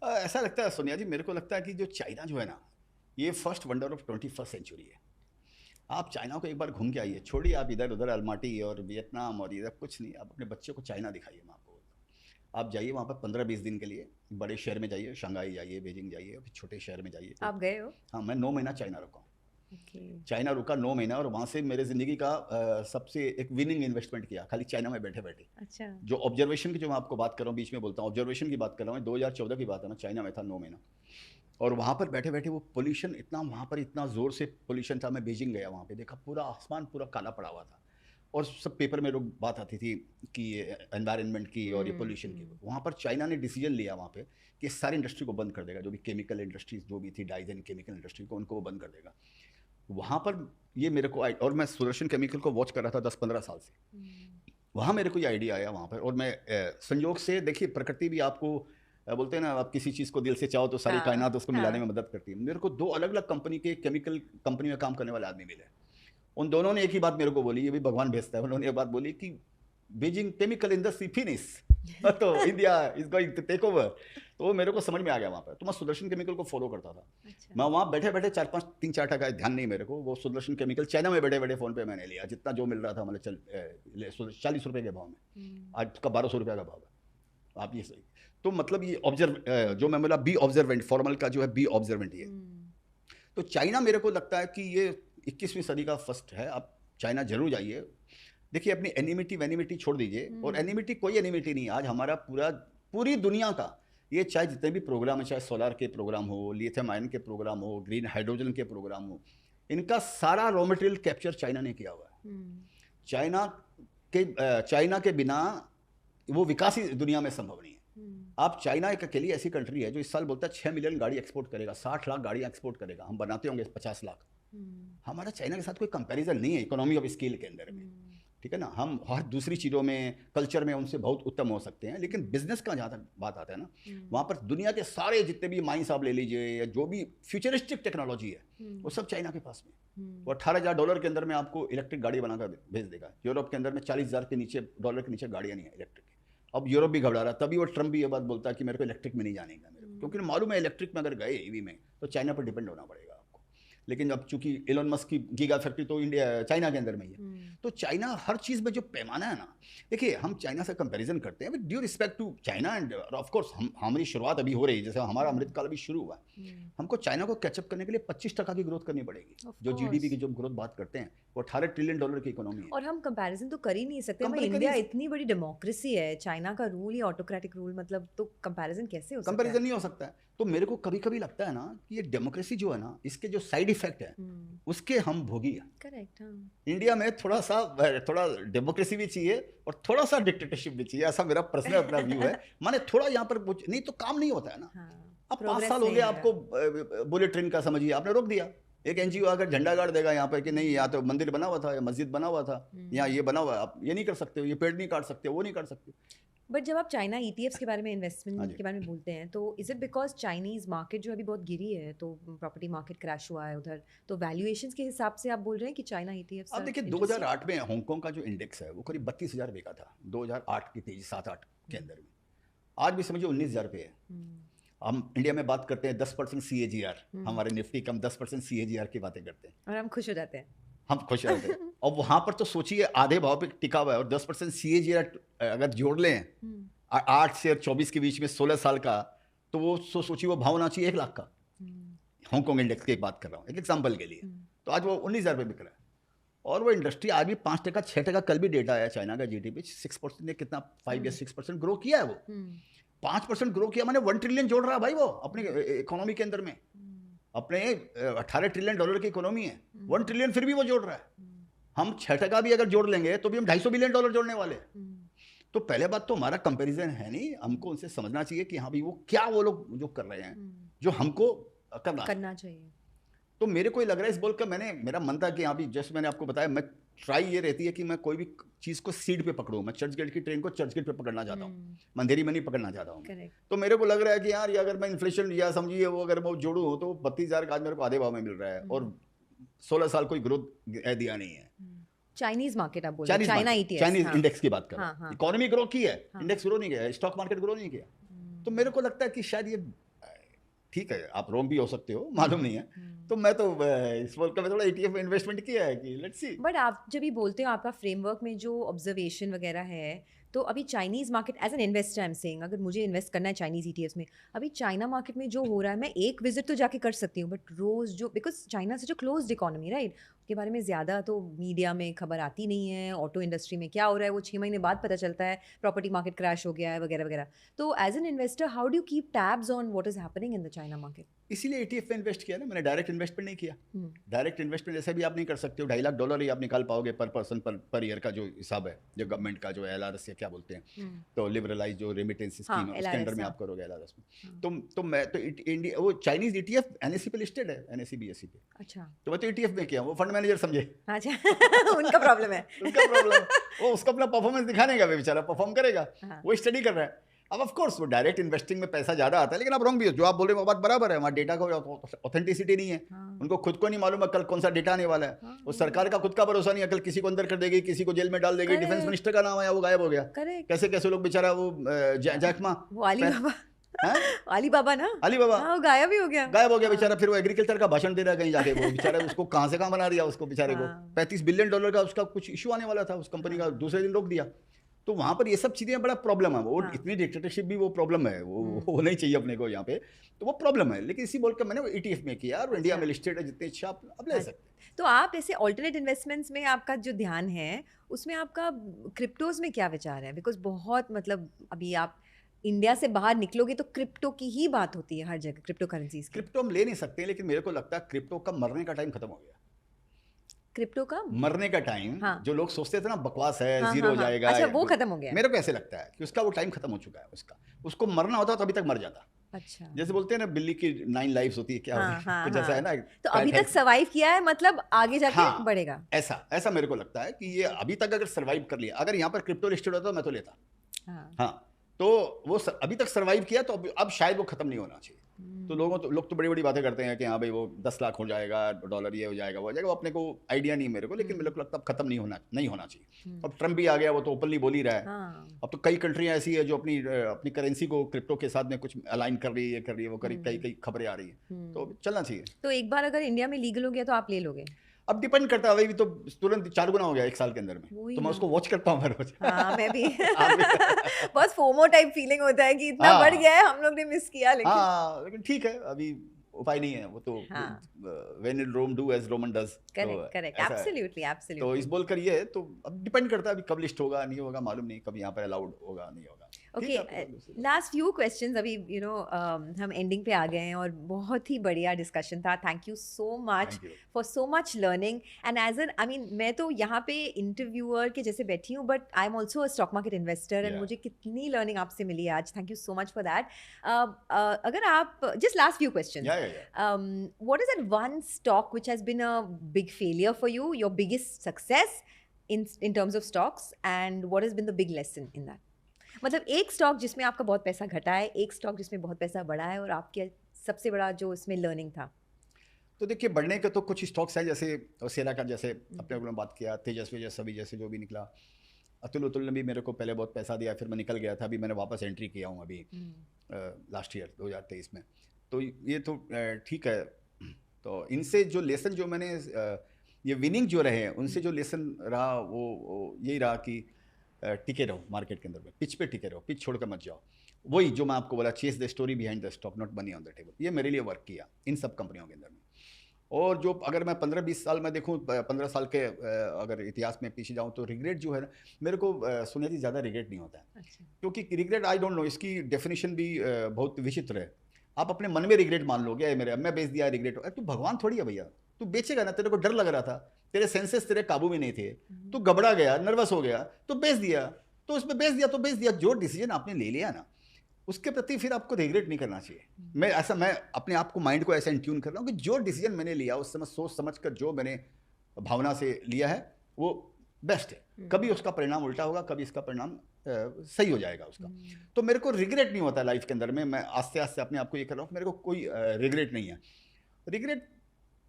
ऐसा लगता है सोनिया जी, मेरे को लगता है कि जो चाइना जो है ना, ये first wonder of 21st century है। आप चाइना को एक बार घूम के आइए, छोड़िए आप इधर उधर अलमाटी और वियतनाम और इधर कुछ नहीं, आप अपने बच्चे को चाइना दिखाइए। मैं आपको, आप जाइए वहाँ पर 15-20 दिन के लिए, बड़े शहर में जाइए, शंघाई जाइए, बीजिंग जाइए, फिर छोटे शहर में जाइए। आप गए हो? हाँ, मैं 9 महीना चाइना रुका हूँ। चाइना रुका 9 महीना, और वहाँ से मेरे ज़िंदगी का सबसे एक विनिंग इन्वेस्टमेंट किया, खाली चाइना में बैठे बैठे। अच्छा। जो ऑब्जर्वेशन की जो मैं आपको बात कर रहा हूँ, बीच में बोलता हूँ, ऑब्जर्वेशन की बात कर रहा हूँ, 2014 की बात है, मैं चाइना में था 9 महीना, और वहाँ पर बैठे बैठे वो पोल्यूशन इतना, वहाँ पर इतना ज़ोर से पोल्यूशन था। मैं बीजिंग गया, वहाँ पे देखा पूरा आसमान पूरा काला पड़ा हुआ था, और सब पेपर में लोग बात आती थी कि एनवायरनमेंट की और ये पोल्यूशन की। वहाँ पर चाइना ने डिसीजन लिया वहाँ पे कि सारी इंडस्ट्री को बंद कर देगा, जो भी केमिकल इंडस्ट्रीज जो भी थी, डाइज एंड केमिकल इंडस्ट्री को, उनको वो बंद कर देगा। वहाँ पर ये मेरे को, और मैं सुदर्शन केमिकल को वॉच कर रहा था 10-15 साल से, वहाँ मेरे को ये आइडिया आया वहाँ पर। और मैं संयोग से, देखिए प्रकृति भी आपको बोलते हैं ना, आप किसी चीज़ को दिल से चाहो तो सारी कायनात उसको मिलाने में मदद करती है। मेरे को 2 अलग अलग कंपनी के केमिकल कंपनी में काम करने वाले आदमी मिले, उन दोनों ने एक ही बात मेरे को बोली, ये भी भगवान भेजता है। उन्होंने ये बात बोली कि बीजिंग केमिकल इंडस्ट्री फिनिश, तो India is going to take over. तो वो मेरे को समझ में आ गया वहाँ पर। तो मैं सुदर्शन केमिकल को फॉलो करता था। अच्छा। मैं वहाँ बैठे बैठे 3-4 टका ध्यान नहीं मेरे को, वो सुदर्शन केमिकल चाइना में बैठे बैठे फ़ोन पे मैंने लिया, जितना जो मिल रहा था, मतलब चल 40 रुपये के भाव में, आज उसका 1200 रुपये का भाव है। आप ये सही, तो मतलब ये जो मैं बोला बी ऑब्जर्वेंट, फॉर्मल का जो है बी ऑब्जर्वेंट ये। तो चाइना मेरे को लगता है कि ये 21वीं सदी का फर्स्ट है। आप चाइना जरूर जाइए, देखिए अपनी एनिमिटी छोड़ दीजिए। और एनिमिटी कोई एनिमिटी नहीं, आज हमारा पूरी दुनिया का ये, चाहे जितने भी प्रोग्राम है, चाहे सोलार के प्रोग्राम हो, लिथियम आयन के प्रोग्राम हो, ग्रीन हाइड्रोजन के प्रोग्राम हो, इनका सारा रॉ मटेरियल कैप्चर चाइना ने किया हुआ है। चाइना के बिना वो विकास ही दुनिया में संभव नहीं है। आप, चाइना एक अकेली ऐसी कंट्री है जो इस साल बोलता है 6 मिलियन गाड़ी एक्सपोर्ट करेगा, 60 लाख गाड़ियाँ एक्सपोर्ट करेगा। हम बनाते होंगे 50 लाख। हमारा चाइना के साथ कोई कंपैरिजन नहीं है इकोनॉमी ऑफ स्केल के अंदर में, ठीक है ना। हम हर दूसरी चीज़ों में, कल्चर में उनसे बहुत उत्तम हो सकते हैं, लेकिन बिजनेस का जहाँ तक बात आता है ना, वहाँ पर दुनिया के सारे जितने भी माइंस आप ले लीजिए, या जो भी फ्यूचरिस्टिक टेक्नोलॉजी है, वो सब चाइना के पास में। वो $18,000 के अंदर में आपको इलेक्ट्रिक गाड़ी बनाकर भेज देगा। यूरोप के अंदर में $40,000 के नीचे, डॉलर के नीचे गाड़ियाँ नहीं है इलेक्ट्रिक। अब यूरोप भी घबरा रहा, तभी वो ट्रम्प भी ये बात बोलता है कि मेरे को इलेक्ट्रिक में नहीं जाने का मेरे को, क्योंकि मालूम है इलेक्ट्रिक में अगर गए ईवी में तो चाइना पर डिपेंड होना पड़ेगा आपको। लेकिन अब चूंकि एलोन मस्क की गीगा फैक्ट्री तो इंडिया चाइना के अंदर में ही है, तो चाइना हर चीज़ में जो पैमाना है ना, देखिए हम चाइना से कंपैरिजन करते हैं with due respect to China and of course हमारी शुरुआत अभी हो रही है, जैसे हमारा अमृतकाल अभी शुरू हुआ है, हमको चाइना को कैचअप करने के लिए 25% की ग्रोथ करनी पड़ेगी। जो जीडीपी की जो ग्रोथ बात करते हैं वो $18 ट्रिलियन की इकोनॉमी है। और हम कंपैरिजन तो कर ही नहीं सकते। Compare कर इंडिया नहीं इतनी बड़ी डेमोक्रेसी है, चाइना का रूल या ऑटोक्रेटिक रूल, मतलब तो कंपैरिजन कैसे हो सकता है? कंपैरिजन नहीं हो सकता है। तो मेरे को कभी कभी लगता है ना कि ये डेमोक्रेसी जो है ना, इसके जो साइड इफेक्ट है उसके हम भोगी हैं। करेक्ट। इंडिया में थोड़ा डेमोक्रेसी भी चाहिए और थोड़ा सा डिक्टेटरशिप भी चाहिए, ऐसा मेरा पर्सनल अपना व्यू है। माने थोड़ा यहाँ पर नहीं तो काम नहीं होता है ना। अब 5 साल हो गए आपको बुलेट ट्रेन का, समझिए आपने रोक दिया। एक एनजीओ अगर झंडा गाड़ देगा यहाँ पर कि नहीं यहाँ तो मंदिर बना हुआ था या मस्जिद बना हुआ था, यहाँ ये बना हुआ है, आप ये नहीं कर सकते हो, ये पेड़ नहीं काट सकते, वो नहीं काट सकते। बट जब आप चाइना ETFs के बारे में, इन्वेस्टमेंट के बारे में बोलते हैं, तो is it because Chinese market जो अभी बहुत गिरी है, तो प्रॉपर्टी मार्केट क्रैश हुआ है उधर, तो वैल्यूएशंस के हिसाब से आप बोल रहे हैं कि चाइना ETFs? अब देखिए 2008 में हांगकांग का जो इंडेक्स है वो करीब 32,000 बिका था 2008 की तेजी 7-8 के अंदर में। आज भी समझिए 19,000 पे है। हम इंडिया में बात करते हैं 10% CAGR, हमारे निफ्टी कम 10% CAGR की बातें करते हैं और हम खुश हो जाते हैं, हम खुश रहते हैं। और वहां पर तो सोचिए आधे भाव पे टिका हुआ है, और 10% CAGR अगर जोड़ लें 8 से 24 के बीच में 16 साल का, तो वो सोचिए वो भाव होना चाहिए 1 लाख का। हांगकांग इंडेक्स की बात कर रहा हूँ एक एग्जाम्पल के लिए। तो आज वो 19,000 पे बिक रहा है, और वो इंडस्ट्री आज भी 5%, 6%, कल भी डेटा आया चाइना का GDP 6% ने कितना 5 या 6% ग्रो किया है। वो 5% ग्रो किया, मैंने 1 ट्रिलियन जोड़ रहा है भाई वो अपनी इकोनॉमी के अंदर में। अपने $18 ट्रिलियन की इकोनॉमी है, 1 ट्रिलियन फिर भी वो जोड़ रहा है। हम 6% भी अगर जोड़ लेंगे तो भी हम $250 बिलियन जोड़ने वाले हैं। तो पहले बात तो हमारा कंपैरिजन है नहीं, हमको उनसे समझना चाहिए कि हाँ भाई वो क्या वो लोग जो कर रहे हैं जो हमको करना चाहिए। तो मेरे को ये लग रहा है इस बोल कर मेरा मन था कि हाँ भी जैसे मैंने आपको बताया, मैं ट्राई ये रहती है कि मैं कोई भी चीज़ को सीड पे पकड़ूँ। मैं चर्च गेट की ट्रेन को चर्च गेट पे पकड़ना चाहता हूँ, मंदेरी में नहीं पकड़ना चाहता हूँ। तो मेरे को लग रहा है कि यार ये अगर मैं इन्फ्लेशन या समझिए वो अगर मैं जोड़ूँ तो 32,000 का आज मेरे को आधे भाव में मिल रहा है, और 16 साल कोई ग्रोथ दिया नहीं है। चाइनीज मार्केट आप बोल रहे हैं, चाइना ETFs, चाइनीज इंडेक्स की बात करें, इकोनॉमी ग्रो की है, इंडेक्स ग्रो नहीं किया, स्टॉक मार्केट ग्रो नहीं किया। तो मेरे को लगता है कि शायद ये ठीक है, आप रॉन्ग भी हो सकते हो, मालूम नहीं है। तो मैं तो इस वर्ल्ड का मैं थोड़ा ETF में इन्वेस्टमेंट किया है कि लेट्स सी। बट आप जब भी बोलते हो आपका फ्रेमवर्क में जो ऑब्जर्वेशन वगैरह है, तो अभी Chinese market as an investor I am saying, अगर मुझे इन्वेस्ट करना है चाइनीज़ ETFs में, अभी चाइना मार्केट में जो हो रहा है, मैं एक विजिट तो जाके कर सकती हूँ, बट रोज़ जो, बिकॉज चाइना से जो क्लोज्ड इकोनॉमी राइट, उसके बारे में ज़्यादा तो मीडिया में खबर आती नहीं है। ऑटो इंडस्ट्री में क्या हो रहा है वो 6 महीने बाद पता चलता है, प्रॉपर्टी मार्केट क्रैश हो गया है वगैरह वगैरह। तो as an investor how do you keep tabs on what is happening in the China market? इसीलिए ETF में इन्वेस्ट किया ना मैंने, डायरेक्ट इन्वेस्टमेंट नहीं किया। डायरेक्ट इन्वेस्टमेंट जैसे भी आप नहीं कर सकते हो, $2.5 लाख ही आप निकाल पाओगे पर पर्सन पर ईयर का जो हिसाब है, जो गवर्नमेंट का जो LRS या क्या बोलते हैं, तो लिबरलाइज जो रेमिटेंस स्कीम है उसके अंडर में आप करोगे LRS में। तो मैं तो इंडिया वो चाइनीज ETF NSE पे लिस्टेड है, NSE BSE पे। अच्छा, तो मैं तो ETF में किया, वो फंड मैनेजर समझे। अच्छा उनका प्रॉब्लम है उनका प्रॉब्लम, वो उसको अपना परफॉर्मेंस दिखाने का, बेचारा परफॉर्म करेगा, वो स्टडी कर रहा है। अब ऑफ कोर्स वो डायरेक्ट इन्वेस्टिंग में पैसा ज़्यादा आता है, लेकिन आप रॉन्ग भी हो, जो आप बोल रहे हैं वो बात बराबर है। वहाँ डेटा का ऑथेंटिसिटी नहीं है, उनको खुद को नहीं मालूम है कल कौन सा डेटा आने वाला है। वो सरकार का खुद का भरोसा नहीं है, कल किसी को अंदर कर देगी, किसी को जेल में डाल देगी। डिफेंस मिनिस्टर का नाम आया वो गायब हो गया, कैसे कैसे लोग बेचारा वो जैकमा अलीबाबा ना, अलीबाबा वो गायब ही हो गया, गायब हो गया बेचारा। फिर वो एग्रीकल्चर का भाषण दे रहा है कहीं जाके, वो बेचारा उसको कहाँ से कहाँ बना दिया उसको बेचारे को। $35 बिलियन का उसका कुछ इशू आने वाला था, उस कंपनी का दूसरे दिन रोक दिया। तो वहाँ पर ये सब चीज़ें बड़ा प्रॉब्लम है। वो इतनी डिक्टेटरशिप भी वो प्रॉब्लम है, वो नहीं चाहिए अपने को यहाँ पे, तो वो प्रॉब्लम है। लेकिन इसी बोल कर मैंने ETF में किया, और इंडिया में लिस्टेड है, जितने इच्छा आप ले सकते। तो आप ऐसे ऑल्टरनेट इन्वेस्टमेंट्स में आपका जो ध्यान है उसमें आपका क्रिप्टोज में क्या विचार है? बिकॉज बहुत मतलब अभी आप इंडिया से बाहर निकलोगे तो क्रिप्टो की ही बात होती है हर जगह, क्रिप्टो करेंसीज। क्रिप्टो हम ले नहीं सकते, लेकिन मेरे को लगता है क्रिप्टो का मरने का टाइम खत्म हो गया। क्रिप्टो का मरने का टाइम, जो लोग सोचते थे ना बकवास है, जीरो हो जाएगा, अच्छा वो खत्म हो गया। मेरे को ऐसे लगता है कि उसका वो टाइम खत्म हो चुका है। उसको मरना होता तो अभी तक मर जाता। अच्छा, जैसे बोलते हैं ना बिल्ली की 9 लाइफ्स होती है, क्या तो जैसा है ना, तो अभी तक सर्वाइव किया है, मतलब आगे जाके बढ़ेगा, ऐसा मेरे को लगता है कि ये अभी तक अगर सर्वाइव कर लिया, अगर यहाँ पर क्रिप्टो लिस्टेड होता तो मैं तो लेता। हाँ, तो वो अभी तक सर्वाइव किया, तो अब शायद वो खत्म नहीं होना चाहिए। तो लोग तो बड़ी बड़ी बातें करते हैं कि हाँ भाई वो 10 लाख हो जाएगा, डॉलर ये हो जाएगा वो हो जाएगा, वो अपने को आइडिया नहीं मेरे को, लेकिन मेरे को लगता है अब खत्म नहीं होना चाहिए। अब ट्रम्प भी आ गया, वो तो ओपनली बोल ही रहा है। हाँ। अब तो कई कंट्रियां ऐसी है जो अपनी करेंसी को क्रिप्टो के साथ में कुछ अलाइन कर रही है, कर रही है, वो कई कई खबरें आ रही है, तो चलना चाहिए। तो एक बार अगर इंडिया में लीगल हो गया तो आप ले लोगे? अब डिपेंड करता है, अभी तो तुरंत 4 गुना हो गया 1 साल के अंदर में, वही तो मैं ना। उसको वॉच करता हूँ हर रोज। हाँ, मैं भी। आप भी? बहुत फोमो टाइप फीलिंग होता है कि इतना बढ़ हाँ गया है, हम लोग ने मिस किया, लेकिन हाँ, लेकिन ठीक है, अभी उपाय नहीं है वो तो। हाँ। When in Rome do as Roman does, correct correct, ऐसा है। एब्सोल्युटली तो एब्सोल्युटली। इस बोल कर ये है, तो अब डिपेंड करता है अभी कब लिस्ट होगा नहीं होगा मालूम नहीं, कब यहाँ पर अलाउड होगा नहीं होगा। ठीक ओके, है, आपको दूसरी बात। लास्ट फ्यू क्वेश्चंस अभी, हम एंडिंग पे आ गए हैं और बहुत ही बढ़िया डिस्कशन था। Thank you so much Thank you. For so much learning and as an, I mean, मैं तो यहाँ पे इंटरव्यूअर के जैसे बैठी हूँ, but I am also a stock market investor and Yeah. मुझे कितनी लर्निंग आपसे मिली आज। Thank you so much for that. अगर आप, just last few question, Yeah. what is that one stock which has been a big failure for you, your biggest success in terms of stocks, and what has been the big lesson in that? मतलब एक stock जिसमें आपका बहुत पैसा घटा है, एक stock जिसमें बहुत पैसा बढ़ा है, और आपके सबसे बड़ा जो इसमें लर्निंग था। तो देखिए, बढ़ने के तो कुछ स्टॉक्स हैं, जैसे सेरा का, जैसे अपने लोगों ने बात किया, तेजस्वी सभी जैसे जो भी निकला, अतुल ने भी मेरे को पहले बहुत पैसा दिया, फिर मैं निकल गया था, अभी मैंने वापस एंट्री किया हूँ अभी लास्ट ईयर 2023 में, तो ये तो ठीक है। तो इनसे जो लेसन जो मैंने ये विनिंग जो रहे उनसे जो लेसन रहा वो यही रहा कि टिके रहो मार्केट के अंदर में, पिच पे टिके रहो, पिच छोड़कर मत जाओ। वही जो मैं आपको बोला, chase the story behind the stock, not money on the table, ये मेरे लिए वर्क किया इन सब कंपनियों के अंदर में। और जो अगर मैं 15-20 साल में देखूं, 15 साल के अगर इतिहास में पीछे जाऊं, तो रिग्रेट जो है ना, मेरे को सुनिए ज़्यादा रिग्रेट नहीं होता है। अच्छा। क्योंकि रिग्रेट, आई डोंट नो, इसकी डेफिनेशन भी बहुत विचित्र है। आप अपने मन में रिग्रेट मान लोगे, ये मेरे मैं बेच दिया रिग्रेट, तू भगवान थोड़ी है भैया, तू बेचेगा ना, तेरे को डर लग रहा था, तेरे सेंसेस तेरे काबू में नहीं थे, तू घबरा गया, नर्वस हो गया, तो बेच दिया, तो उसमें बेच दिया। जो डिसीजन आपने ले लिया ना, उसके प्रति फिर आपको रिग्रेट नहीं करना चाहिए। मैं अपने आप को, माइंड को ऐसा इंट्यून कर रहा हूँ कि जो डिसीजन मैंने लिया उस समय सोच समझ कर जो मैंने भावना से लिया है वो बेस्ट है। कभी उसका परिणाम उल्टा होगा, कभी इसका परिणाम सही हो जाएगा उसका। तो मेरे को रिग्रेट नहीं होता लाइफ के अंदर में। मैं आस्ते आस्ते अपने आप को ये कर रहा हूँ कि मेरे को कोई रिग्रेट नहीं है।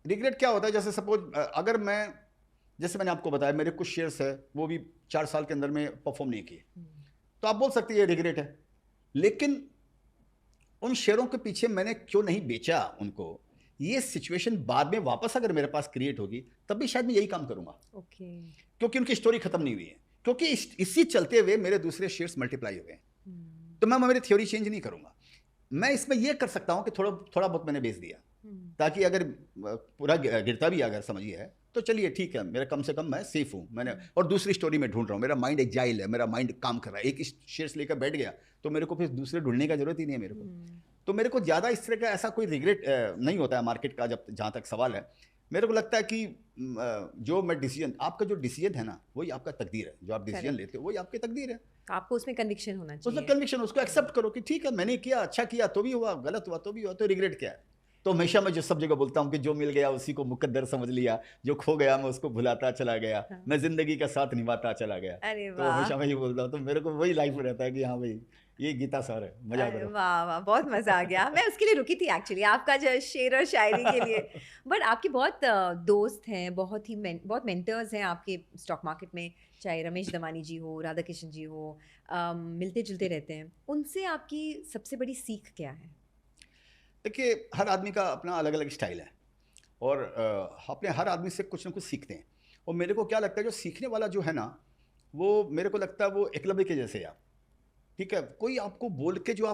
रिग्रेट क्या होता है, जैसे सपोज अगर मैं, जैसे मैंने आपको बताया, मेरे कुछ शेयर्स है वो भी 4 साल के अंदर में परफॉर्म नहीं किए, तो आप बोल सकते हैं ये रिग्रेट है, लेकिन उन शेयरों के पीछे मैंने क्यों नहीं बेचा उनको, ये सिचुएशन बाद में वापस अगर मेरे पास क्रिएट होगी तब भी शायद मैं यही काम करूंगा। ओके। क्योंकि उनकी स्टोरी खत्म नहीं हुई है, क्योंकि इसी चलते हुए मेरे दूसरे शेयर्स मल्टीप्लाई हो गए, तो मैं मेरी थ्योरी चेंज नहीं करूंगा। मैं इसमें यह कर सकता हूं कि थोड़ा बहुत मैंने बेच दिया, ताकि अगर पूरा गिरता भी अगर समझिए है तो चलिए ठीक है, मेरा कम से कम मैं सेफ हूँ मैंने, और दूसरी स्टोरी में ढूंढ रहा हूँ, मेरा माइंड एजाइल है, मेरा माइंड काम कर रहा है। एक शेयर्स लेकर बैठ गया तो मेरे को फिर दूसरे ढूंढने का जरूरत ही नहीं है मेरे को। तो मेरे को ज़्यादा इस तरह का ऐसा कोई रिग्रेट नहीं होता है मार्केट का, जहाँ तक सवाल है। मेरे को लगता है कि जो मैं डिसीजन, आपका जो डिसीजन है ना वही आपका तकदीर है, जो आप डिसीजन लेते हो वही आपकी तकदीर है। आपको उसमें कन्विक्शन होना चाहिए, उसमें कन्विक्शन, उसको एक्सेप्ट करो कि ठीक है मैंने किया, अच्छा किया तो भी हुआ, गलत हुआ तो भी हुआ, तो रिग्रेट क्या है। तो हमेशा मैं जो सब जगह बोलता हूँ कि जो मिल गया उसी को मुकद्दर समझ लिया, जो खो गया मैं उसको भुलाता चला गया, मैं जिंदगी का साथ निभाता चला गया। तो हमेशा मैं ये बोलता हूँ, तो मेरे को वही लाइफ रहता है कि हाँ भाई ये गीता सर है, मजा करो। वाह वाह, बहुत मजा आ गया। मैं उसके लिए रुकी थी एक्चुअली, आपका जो शेर और शायरी के लिए। बट आपके बहुत दोस्त हैं, बहुत मेंटर्स हैं आपके स्टॉक मार्केट में, चाहे रमेश दमानी जी हो, राधा कृष्ण जी हो, मिलते जुलते रहते हैं। उनसे आपकी सबसे बड़ी सीख क्या है? देखिए, हर आदमी का अपना अलग अलग स्टाइल है, और अपने हर आदमी से कुछ ना कुछ सीखते हैं। और मेरे को क्या लगता है, जो सीखने वाला जो है ना, वो मेरे को लगता है वो एकलव्य के जैसे है। ठीक है, कोई आपको बोल के जो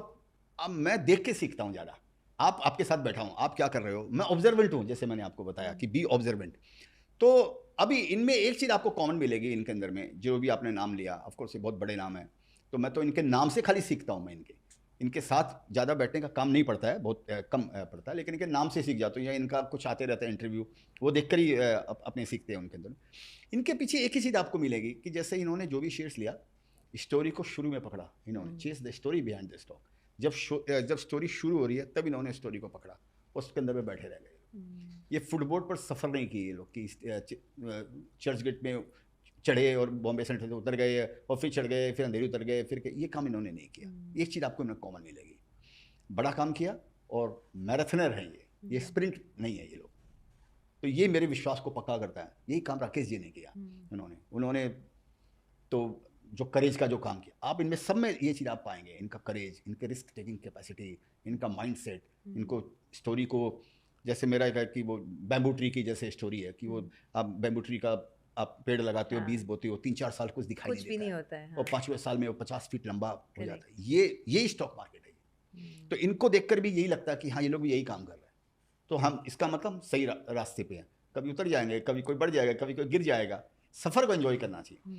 मैं देख के सीखता हूँ ज़्यादा। आपके साथ बैठा हूँ, आप क्या कर रहे हो, मैं ऑब्जर्वेंट हूँ, जैसे मैंने आपको बताया कि बी ऑब्जर्वेंट। तो अभी इनमें एक चीज़ आपको कॉमन मिलेगी इनके अंदर में, जो भी आपने नाम लिया, ऑफकोर्स ये बहुत बड़े नाम है, तो मैं तो इनके नाम से खाली सीखता हूँ। मैं इनके साथ ज़्यादा बैठने का काम नहीं पड़ता है, बहुत कम पड़ता है, लेकिन इनके नाम से सीख जाता हूँ, या इनका कुछ आते रहता है इंटरव्यू, वो देखकर ही अपने सीखते हैं उनके अंदर। इनके पीछे एक ही चीज़ आपको मिलेगी कि जैसे इन्होंने जो भी शेयर्स लिया, स्टोरी को शुरू में पकड़ा इन्होंने, chase the story behind the stock. जब स्टोरी शुरू हो रही है तब इन्होंने स्टोरी को पकड़ा, उसके अंदर में बैठे रह गए। ये फुटबोर्ड पर सफ़र नहीं किए ये लोग कि चर्च गेट में चढ़े और बॉम्बे सेंट्रल से उतर गए और फिर चढ़ गए, फिर अंधेरी उतर गए, फिर ये काम इन्होंने नहीं किया। एक चीज़ आपको इन्होंने कॉमन मिलेगी, बड़ा काम किया और मैराथनर हैं ये स्प्रिंट नहीं है ये लोग। तो ये मेरे विश्वास को पक्का करता है। यही काम राकेश जी ने किया। उन्होंने तो जो करेज का जो काम किया, आप इनमें सब में ये चीज़ आप पाएंगे, इनका करेज, इनके रिस्क टेकिंग कैपेसिटी, इनका माइंडसेट, इनको स्टोरी को, जैसे मेरा एक है कि वो बैम्बू ट्री की जैसे स्टोरी है कि वो आप बैम्बू ट्री का आप पेड़ लगाते हो, बीज बोते हो, 3-4 साल कुछ दिखाई कुछ भी नहीं होता है, और 5वें साल में वो 50 फीट लंबा हो जाता है। ये स्टॉक मार्केट है। तो इनको देखकर भी यही लगता है कि हाँ ये लोग भी यही काम कर रहे हैं, तो हम इसका मतलब सही रास्ते पे हैं। कभी उतर जाएंगे, कभी कोई बढ़ जाएगा, कभी कोई गिर जाएगा। सफ़र को एंजॉय करना चाहिए,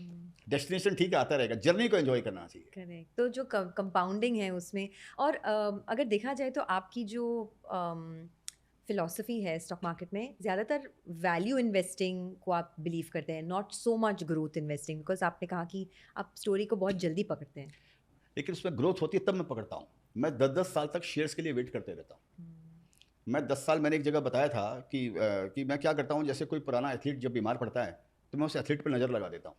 डेस्टिनेशन ठीक है आता रहेगा, जर्नी को एंजॉय करना चाहिए। करेक्ट। तो जो कंपाउंडिंग है उसमें, और अगर देखा जाए तो आपकी जो फिलॉसफी है स्टॉक मार्केट में, ज़्यादातर वैल्यू इन्वेस्टिंग को आप बिलीव करते हैं, not so much growth investing, because आपने कहा कि आप स्टोरी को बहुत जल्दी पकड़ते हैं। लेकिन उसमें ग्रोथ होती है तब मैं पकड़ता हूँ। मैं 10-10 साल तक शेयर्स के लिए वेट करते रहता हूँ। मैं 10 साल, मैंने एक जगह बताया था कि मैं क्या करता हूँ, जैसे कोई पुराना एथलीट जब बीमार पड़ता है तो मैं उस एथलीट पर नज़र लगा देता हूँ,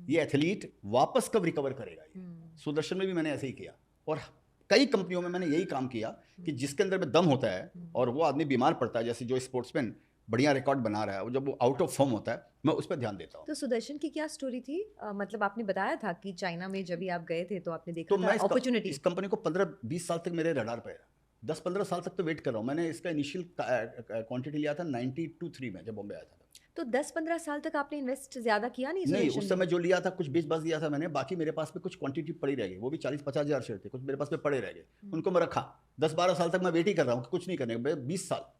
ये एथलीट वापस कब रिकवर करेगा। ये सुदर्शन में भी मैंने ऐसे ही किया, और कई कंपनियों में मैंने यही काम किया कि जिसके अंदर में दम होता है और वो आदमी बीमार पड़ता है, जैसे जो स्पोर्ट्समैन बढ़िया रिकॉर्ड बना रहा है, जब वो आउट ऑफ फॉर्म होता है, मैं उस पर ध्यान देता हूँ। तो सुदर्शन की क्या स्टोरी थी? मतलब आपने बताया था कि चाइना में जब भी आप गए थे तो आपने देखा तो था अपॉर्चुनिटी। इस कंपनी को 15-20 साल तक मेरे रडार पे है, 10-15 साल तक तो वेट कर रहा हूँ। मैंने इसका इनिशियल क्वांटिटी लिया था 92-3 में जब बॉम्बे आया था। तो 10-15 साल तक आपने इन्वेस्ट ज़्यादा किया नहीं? उस समय जो लिया था कुछ बेच बच दिया था मैंने, बाकी मेरे पास में कुछ क्वांटिटी पड़ी रह गई, वो भी 40-50 हज़ार शेयर थे, कुछ मेरे पास में पड़े रह गए, उनको मैं रखा। 10-12 साल तक मैं वेट ही कर रहा हूँ कि कुछ नहीं करने, 20 साल।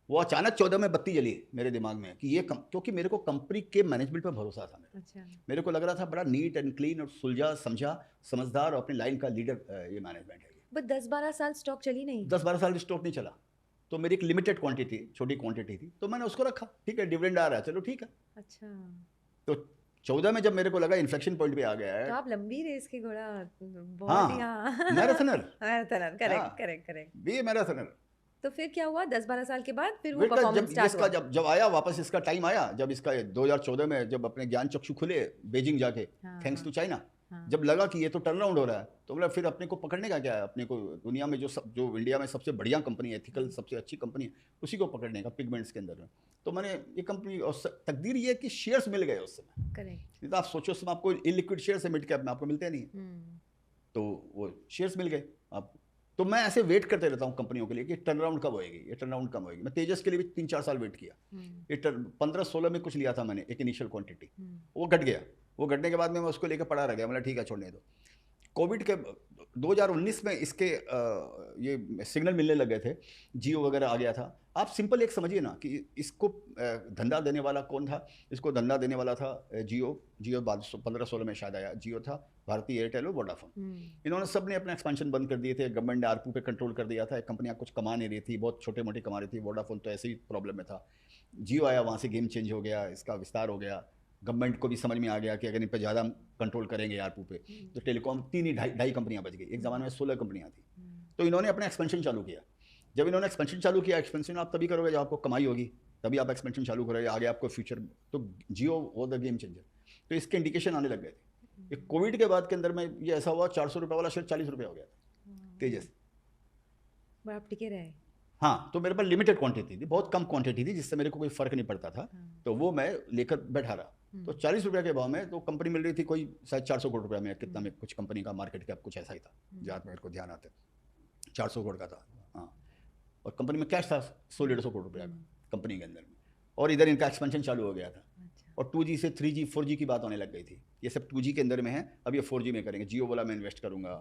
वो अचानक 14 में बत्ती जली मेरे दिमाग में कि ये क्योंकि मेरे को कंपनी के मैनेजमेंट पर भरोसा था मेरा। अच्छा। मेरे को लग रहा था बड़ा नीट एंड क्लीन और सुलझा समझा समझदार और अपनी लाइन का लीडर ये मैनेजमेंट है। बट 10-12 साल स्टॉक चली नहीं? 10-12 साल स्टॉक नहीं चला, तो मेरी एक लिमिटेड क्वांटिटी, छोटी क्वांटिटी थी, तो मैंने उसको रखा। ठीक है, डिविडेंड आ रहा है, चलो ठीक है। अच्छा। तो 14 में जब मेरे को लगा इन्फ्लेक्शन पॉइंट पे आ गया है, तो आप लंबी रेस के घोड़ा, बहुत हाँ, मैराथनर, मैराथनर, करेक्ट। भी मैराथनर। तो फिर क्या हुआ 10-12 साल के बाद? फिर वो परफॉर्मेंस स्टार्ट हुआ। जब आया वापस, इसका टाइम आया, जब इसका 2014 में जब अपने ज्ञान चक्षु खुले बीजिंग जाके, थैंक्स टू चाइना, जब लगा कि ये तो टर्न अराउंड हो रहा है, तो मतलब फिर अपने को पकड़ने का क्या है, अपने को दुनिया में जो इंडिया में सबसे बढ़िया कंपनी है, एथिकल सबसे अच्छी कंपनी है, उसी को पकड़ने का पिगमेंट्स के अंदर में। तो मैंने ये कंपनी, और तकदीर ये है कि शेयर्स मिल गए उस समय। करेक्ट। नहीं तो आप सोचो उस समय आपको इलिक्विड शेयर्स है मिड कैप में, आपको मिलते नहीं, तो वो शेयर्स मिल गए आप। तो मैं ऐसे वेट करते रहता हूँ कंपनियों के लिए कि टर्न अराउंड कब होएगी, ये टर्न अराउंड कब होएगी। मैं तेजस के लिए भी 3-4 साल वेट किया। ये 15-16 में कुछ लिया था मैंने, एक इनिशियल क्वांटिटी, वो घट गया। वो घटने के बाद में मैं उसको लेकर पड़ा रह गया, मतलब ठीक है छोड़ने दो। कोविड के 2019 में इसके ये सिग्नल मिलने लग गए थे, जियो वगैरह आ गया था। आप सिंपल एक समझिए ना कि इसको धंधा देने वाला कौन था। इसको धंधा देने वाला था जियो बाद 15-16 में शायद आया। जियो था, भारती एयरटेल और वोडाफोन। इन्होंने सब ने अपना एक्सपेंशन बंद कर दिए थे। गवर्नमेंट ने आरपू पे कंट्रोल कर दिया था। कंपनियां कुछ कमा नहीं रही थी, बहुत छोटे मोटे कमा रही थी। वोडाफोन तो ऐसे ही प्रॉब्लम में था। जियो आया, वहाँ से गेम चेंज हो गया, इसका विस्तार हो गया। गवर्नमेंट को भी समझ में आ गया कि अगर इन पर ज़्यादा कंट्रोल करेंगे आरपू पे, तो टेलीकॉम 3-2.5 कंपनियां बच गई। एक ज़माने में 16 कंपनियां थी। तो इन्होंने अपना एक्सपेंशन चालू किया। जब इन्होंने एक्सपेंशन चालू किया, एक्सपेंशन आप तभी करोगे जब आपको कमाई होगी, तभी आप एक्सपेंशन चालू करोगे, आगे आपको फ्यूचर। तो जियो वो द गेम चेंजर। तो इसके इंडिकेशन आने लग गए थे। कोविड के बाद के अंदर में ये ऐसा हुआ, 400 रुपये वाला शेयर 40 रुपये हो गया था तेजस। बट आप टिके रहे। हाँ, तो मेरे पास लिमिटेड क्वांटिटी थी, बहुत कम क्वांटिटी थी, जिससे मेरे को कोई फर्क नहीं पड़ता था। तो वो मैं लेकर बैठा रहा। तो 40 रुपये के भाव में तो कंपनी मिल रही थी कोई शायद 400 करोड़ रुपये में, कितना में कुछ कंपनी का मार्केट कैप कुछ ऐसा ही था, जहाँ मेरे को ध्यान आता है 400 करोड़ का था। हाँ, और कंपनी में कैश था 100-150 करोड़ रुपये का कंपनी के अंदर में। और इधर इनका एक्सपेंशन चालू हो गया था। और 2G से 3G 4G की बात होने लग गई थी। ये सब 2G के अंदर में है, अब ये 4G में करेंगे। जियो बोला मैं इन्वेस्ट करूँगा,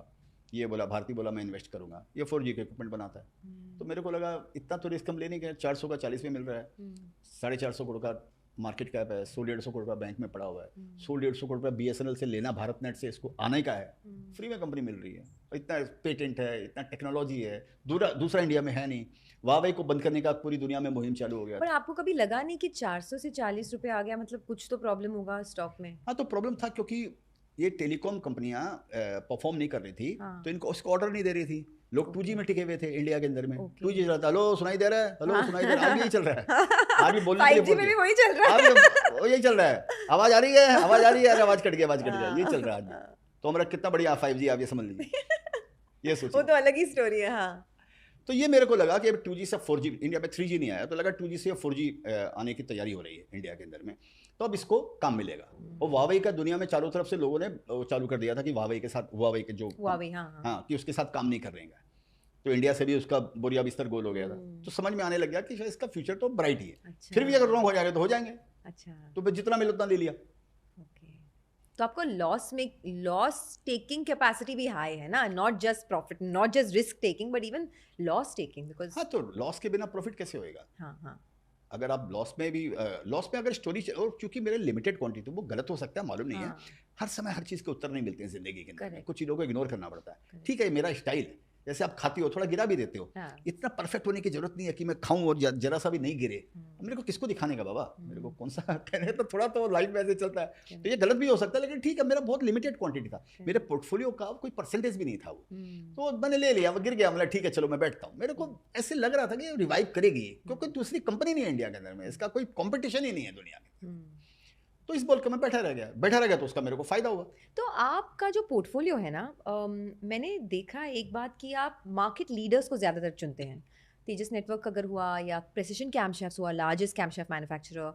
ये बोला भारती बोला मैं इन्वेस्ट करूँगा, ये 4G के इक्विपमेंट बनाता है। तो मेरे को लगा इतना तो रिस्क हम लेने के, 400 का 40 में मिल रहा है, 450 करोड़ का मार्केट कैप है, 100-150 करोड़ का बैंक में पड़ा हुआ है, 100-150 करोड़ का BSNL से लेना, भारत नेट से इसको आने का है, फ्री में कंपनी मिल रही है। इतना पेटेंट है, इतना टेक्नोलॉजी है, दूसरा इंडिया में है नहीं। वावे को बंद करने का पूरी दुनिया में मुहिम चालू हो गया। पर आपको कभी लगा नहीं कि 400 से 40 रुपये आ गया, मतलब कुछ तो प्रॉब्लम होगा स्टॉक में? हाँ, तो प्रॉब्लम था क्योंकि ये टेलीकॉम कंपनियां परफॉर्म नहीं कर रही थी। तो इनको उसको ऑर्डर नहीं दे रही थी। लोग 2G में टिके हुए थे इंडिया के अंदर में। 2G चल रहा था, हेलो सुनाई दे रहा है, हेलो सुनाई दे रहा है, आज भी चल रहा है। आज भी बोलने के लिए 5G में भी वही चल रहा है, यही चल रहा है। आवाज आ रही है, आवाज आ रही है, आवाज कट गया, यही चल रहा है आज। तो हमारा कितना बढ़िया 5G, आप ये समझ लीजिए। ये सोचिए, वो तो अलग ही स्टोरी है। हाँ, तो ये मेरे को लगा कि अब 2G से 4G, इंडिया में 3G नहीं आया, तो लगा 2G से 4G आने की तैयारी हो रही है इंडिया के अंदर में, तो अब इसको काम मिलेगा। और वावे का दुनिया में चारों तरफ से लोगों ने चालू कर दिया था कि वावे के साथ, वावे के जो Huawei, हाँ। हाँ, कि उसके साथ काम नहीं कर रहे हैं, तो इंडिया से भी उसका बोरिया बिस्तर गोल हो गया था। तो समझ में आने लग गया कि शायद इसका फ्यूचर तो ब्राइट ही है। अच्छा। फिर भी अगर रॉन्ग हो जाएंगे तो हो जाएंगे, अच्छा। तो फिर जितना मिले उतना ले लिया। ओके, तो आपको लॉस टेकिंग कैपेसिटी भी हाई है ना, not just profit, not just risk taking but even loss taking, because हाँ, तो लॉस के बिना प्रॉफिट कैसे होएगा? हाँ हाँ अगर आप लॉस में भी लॉस में अगर स्टोरी, और चूंकि मेरे लिमिटेड क्वांटिटी, वो गलत हो सकता है, मालूम नहीं है, हाँ, हर समय हर चीज़ के उत्तर नहीं मिलते हैं जिंदगी के अंदर, Correct. कुछ चीज़ों को इग्नोर करना पड़ता है। Correct. ठीक है, मेरा स्टाइल है, जैसे आप खाती हो थोड़ा गिरा भी देते हो, हाँ, इतना परफेक्ट होने की जरूरत नहीं है कि मैं खाऊं और जरा सा भी नहीं गिरे। मेरे को किसको दिखाने का बाबा, मेरे को कौन सा कहने, तो थोड़ा तो लाइफ में ऐसे चलता है, तो ये गलत भी हो सकता है, लेकिन ठीक है, मेरा बहुत लिमिटेड क्वांटिटी था, मेरे पोर्टफोलियो का कोई परसेंटेज भी नहीं था वो, तो मैंने ले लिया, वो गिर गया, मतलब ठीक है चलो मैं बैठता हूँ। मेरे को ऐसे लग रहा था कि रिवाइव करेगी, क्योंकि दूसरी कंपनी नहीं है इंडिया के अंदर में, इसका कोई कॉम्पिटिशन ही नहीं है दुनिया में, तो इस बोल के मैं बैठा रह गया, तो उसका मेरे को फायदा हुआ। तो आपका जो पोर्टफोलियो है ना, मैंने देखा एक बात कि आप मार्केट लीडर्स को ज़्यादातर चुनते हैं। तेजस नेटवर्क अगर हुआ, या प्रेसिशन कैमशेफ्स हुआ, लार्जेस्ट कैमशेफ मैन्युफैक्चरर,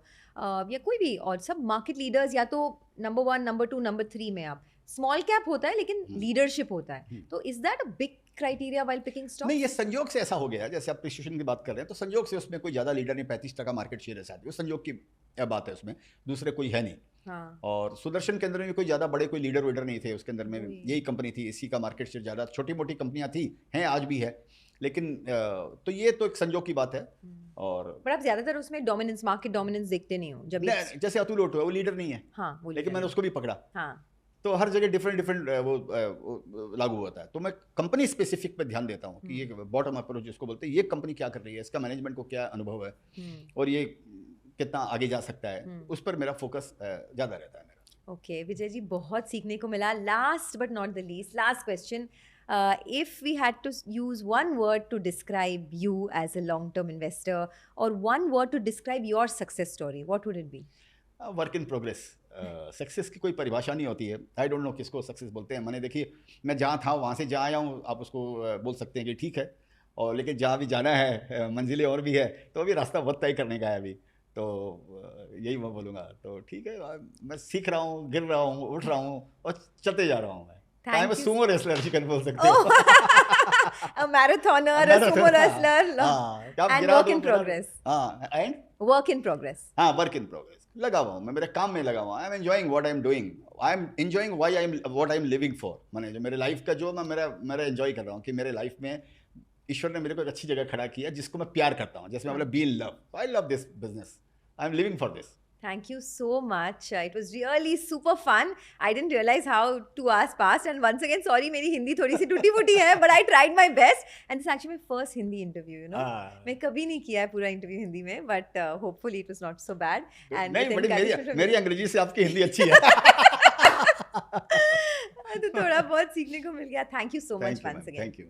या कोई भी, और सब मार्केट लीडर्स, या तो नंबर 1, नंबर 2, नंबर 3 में आप, स्मॉल कैप होता है लेकिन लीडरशिप होता है, तो is that a big criteria while picking stock? नहीं, ये संयोग से ऐसा हो गया है, जैसे आप प्रिसिशन की बात कर रहे हैं, तो संयोग से उसमें कोई ज़्यादा लीडर नहीं, 35% मार्केट शेयर है शायद, वो संयोग की बात है, उसमें दूसरे कोई है नहीं। हाँ, और सुदर्शन के अंदर में कोई ज़्यादा बड़े कोई लीडर वीडर नहीं थे, उसके अंदर में यही कंपनी थी, इसी का मार्केट शेयर ज़्यादा, छोटी मोटी कंपनियां थी, हैं आज भी है, लेकिन तो ये तो एक संयोग की बात है। और पर आप ज़्यादातर उसमें डोमिनेंस, मार्केट डोमिनेंस देखते नहीं हो जब जैसे अतुल ओटो है, वो लीडर नहीं है, हाँ, वो लेकिन मैंने उसको भी पकड़ा, हाँ, तो हर जगह डिफरेंट वो लागू होता है, तो मैं कंपनी स्पेसिफिक पे ध्यान देता हूँ कि ये बॉटम अप्रोच जिसको बोलते हैं, ये कंपनी क्या कर रही है, इसका मैनेजमेंट को क्या अनुभव है, और ये कितना आगे जा सकता है, उस पर मेरा फोकस ज़्यादा रहता है मेरा। ओके विजय जी, बहुत सीखने को मिला। Last but not the least, last question, if we had to use one word to describe you as a long term investor, और one word to describe your success story, what would it be? Work in progress. Success की कोई परिभाषा नहीं होती है, I don't know किसको success बोलते हैं। मैंने देखिए, मैं जहाँ था वहाँ से जहाँ आया हूँ, आप उसको बोल सकते हैं कि ठीक है, और लेकिन जहाँ भी जाना है, मंजिलें और भी है, तो अभी रास्ता बहुत तय करने का है अभी, तो यही मैं बोलूँगा। तो ठीक है, मैं सीख रहा हूँ, गिर रहा हूँ, उठ रहा हूँ, और चलते जा रहा हूँ मैं। I am Sumo wrestler, chicken बोल सकते हो। A marathoner, a sumo wrestler, and work in progress. And Work in progress. हाँ, वर्क इन प्रोग्रेस लगा हुआ हूँ मैं, मेरे काम में लगा हुआ हूँ। I am enjoying what I am doing, I am enjoying why I am what I am living for. मैंने जो मेरे लाइफ का जो मैं मेरा एंजॉय कर रहा हूँ, कि मेरे लाइफ में ईश्वर ने मेरे को एक अच्छी जगह खड़ा किया जिसको मैं प्यार करता हूँ, जैसे मैं बोला B in love, I love this business, I am living for this. Thank you so much. It was really super fun. I didn't realize how 2 hours passed. And once again, sorry, मेरी हिंदी थोड़ी सी टूटी-फूटी है, but I tried my best. And this is actually my first Hindi interview, you know. मैं कभी नहीं किया है पूरा interview Hindi में, but hopefully it was not so bad. And नहीं, बड़ी मेरी अंग्रेजी से आपकी हिंदी अच्छी है। तो थोड़ा बहुत सीखने को मिल गया. Thank you so much once again. Thank you.